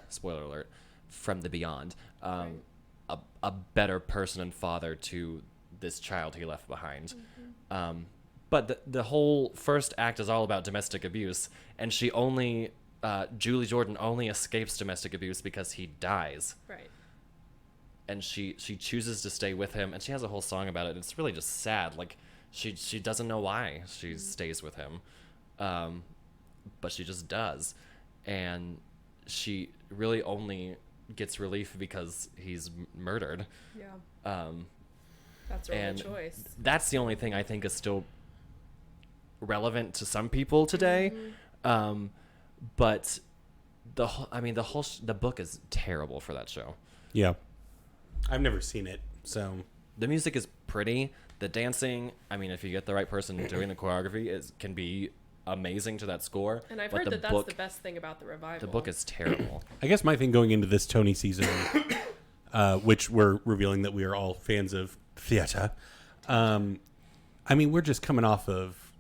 spoiler alert, from the beyond, a better person and father to this child he left behind. But the whole first act is all about domestic abuse, and she only Julie Jordan only escapes domestic abuse because he dies, Right. and she chooses to stay with him, and she has a whole song about it. It's really just sad. Like she doesn't know why she stays with him, but she just does, and she really only gets relief because he's murdered. Yeah. That's her only And choice. that's the only thing I think is still relevant to some people today. But the book is terrible for that show. Yeah. I've never seen it, so... The music is pretty. The dancing, I mean, if you get the right person doing the choreography, can be amazing to that score. And I've but heard the that that's book, the best thing about the revival. The book is terrible. I guess my thing going into this Tony season, which we're revealing that we are all fans of theater. I mean, we're just coming off of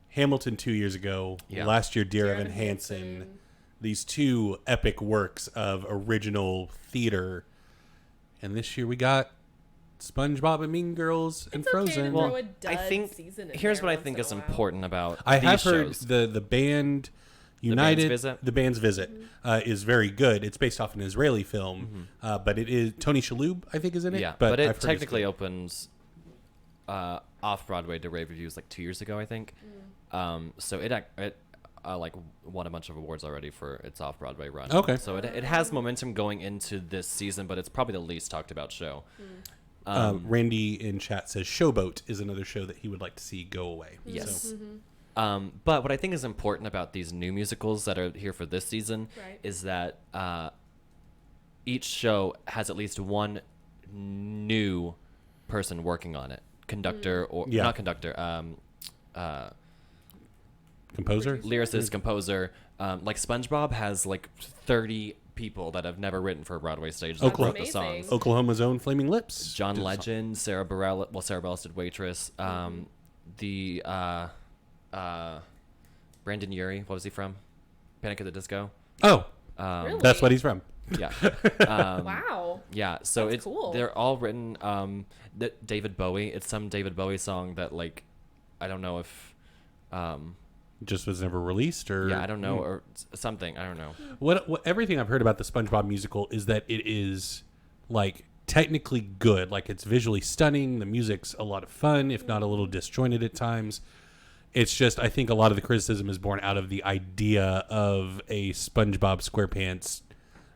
Hamilton 2 years ago. Yeah. Last year, Dear Dear Evan Evan Hansen. Hansen. These 2 epic works of original theater. And this year we got SpongeBob and Mean Girls and It's okay to Frozen. throw a I dud think season in here's there what I once think in is a while. important about I have these heard shows. the band United, Visit? the band's Visit, is very good. It's based off an Israeli film, but it is Tony Shalhoub, I think, is in it. Yeah, but I've it heard it's technically good. opens off Broadway to rave reviews like 2 years ago, I think. So it like won a bunch of awards already for its off Broadway run. Okay. So it has momentum going into this season, but it's probably the least talked about show. Randy in chat says Showboat is another show that he would like to see go away. Yes. So, But what I think is important about these new musicals that are here for this season Right. is that each show has at least one new person working on it. Conductor or Yeah. not conductor, composer? lyricist, composer. Like SpongeBob has like 30 people that have never written for a Broadway stage that Oklahoma- wrote the songs. Amazing. Oklahoma's own Flaming Lips. John did a song. Legend, Sarah Bareilles. Well, Sarah Bareilles did Waitress. The Brandon Urie. What was he from? Panic at the Disco. Oh, Really? that's what he's from. Yeah. Wow. Yeah. So That's it's cool. they're all written. That David Bowie. It's some David Bowie song that like, I don't know if. Just was never released, or Yeah, I don't know, or something. I don't know. What everything I've heard about the SpongeBob musical is that it is like technically good. Like, it's visually stunning. The music's a lot of fun, if not a little disjointed at times. It's just, I think a lot of the criticism is born out of the idea of a SpongeBob SquarePants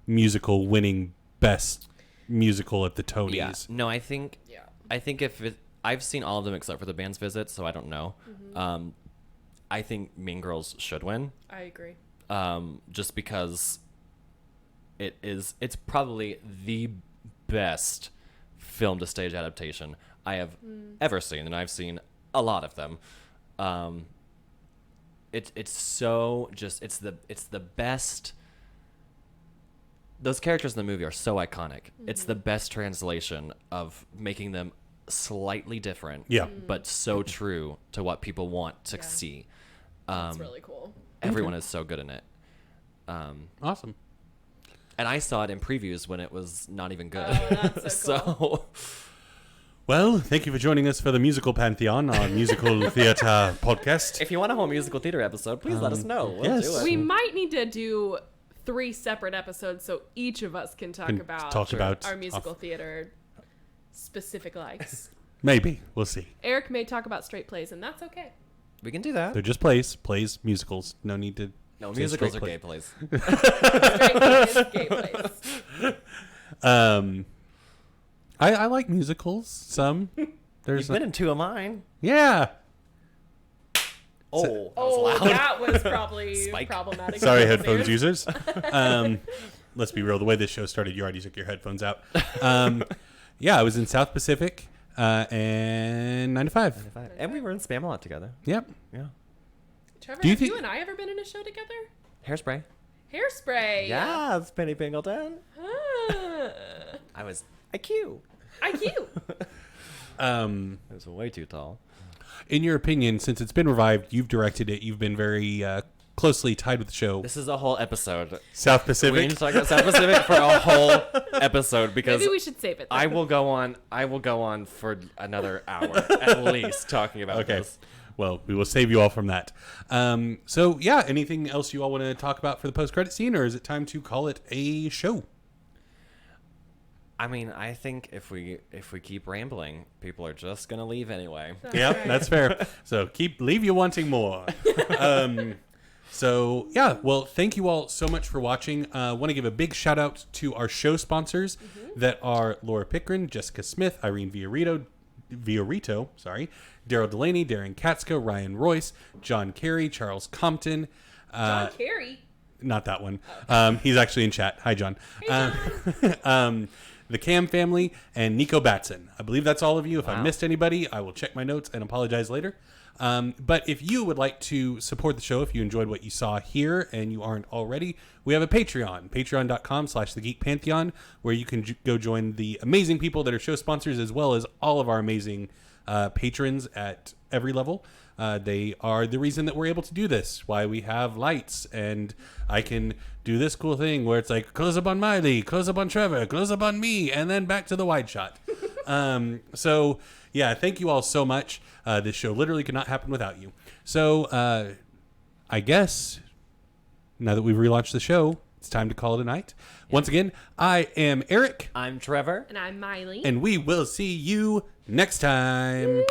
musical winning best musical at the Tonys. Yeah. No, I think I've seen all of them except for the band's visit, so I don't know. I think Mean Girls should win. I agree. Just because it's probably the best film to stage adaptation I have ever seen, and I've seen a lot of them. It's so just it's the best. Those characters in the movie are so iconic. It's the best translation of making them slightly different, but so true to what people want to see. That's really cool. Everyone is so good in it. Awesome. And I saw it in previews when it was not even good. Oh, that's so cool. Well, thank you for joining us for the Musical Pantheon, our musical theater podcast. If you want a whole musical theater episode, please let us know. We'll yes. do it. We might need to do 3 separate episodes so each of us can talk about our musical theater specific likes. Maybe. We'll see. Eric may talk about straight plays, and that's okay. We can do that. They're just plays, musicals. No need to. No, say musicals straight are play. gay plays. Straight plays, gay plays. I like musicals. Some. You've been in 2 of mine. Yeah. Oh, Oh, that was loud. that was probably Spike. problematic. Sorry, headphones users. Let's be real. The way this show started, you already took your headphones out. Yeah, I was in South Pacific and 9 to 5. And we were in Spamalot together. Yep. Yeah. Trevor, Do you have think- you and I ever been in a show together? Hairspray. Hairspray. Yes, Penny Pingleton. Ah. I was IQ. IQ. I was way too tall. In your opinion, since it's been revived, you've directed it, you've been very closely tied with the show. This is a whole episode. South We Pacific. need to talk about South Pacific for a whole episode because Maybe we should save it. I will go on for another hour at least talking about Okay. this. Well, we will save you all from that. So, yeah, anything else you all want to talk about for the post-credit scene, or is it time to call it a show? I mean, I think if we keep rambling, people are just gonna leave anyway. Yep, that's fair. So leave you wanting more. So yeah, well, thank you all so much for watching. Want to give a big shout out to our show sponsors that are Laura Pickren, Jessica Smith, Irene Viorito, Daryl Delaney, Darren Katska, Ryan Royce, John Carey, Charles Compton. John Kerry. Not that one. He's actually in chat. Hi, John. Hey, John. The Cam family, and Nico Batson. I believe that's all of you. If I Wow. missed anybody, I will check my notes and apologize later. But if you would like to support the show, if you enjoyed what you saw here and you aren't already, we have a Patreon, patreon.com/thegeekpantheon, where you can go join the amazing people that are show sponsors, as well as all of our amazing patrons at every level. They are the reason that we're able to do this, why we have lights, and I can do this cool thing where it's like, close up on Miley, close up on Trevor, close up on me, and then back to the wide shot. So, yeah, thank you all so much. This show literally could not happen without you. So, I guess, now that we've relaunched the show, it's time to call it a night. Once again, I am Eric. I'm Trevor. And I'm Miley. And we will see you next time.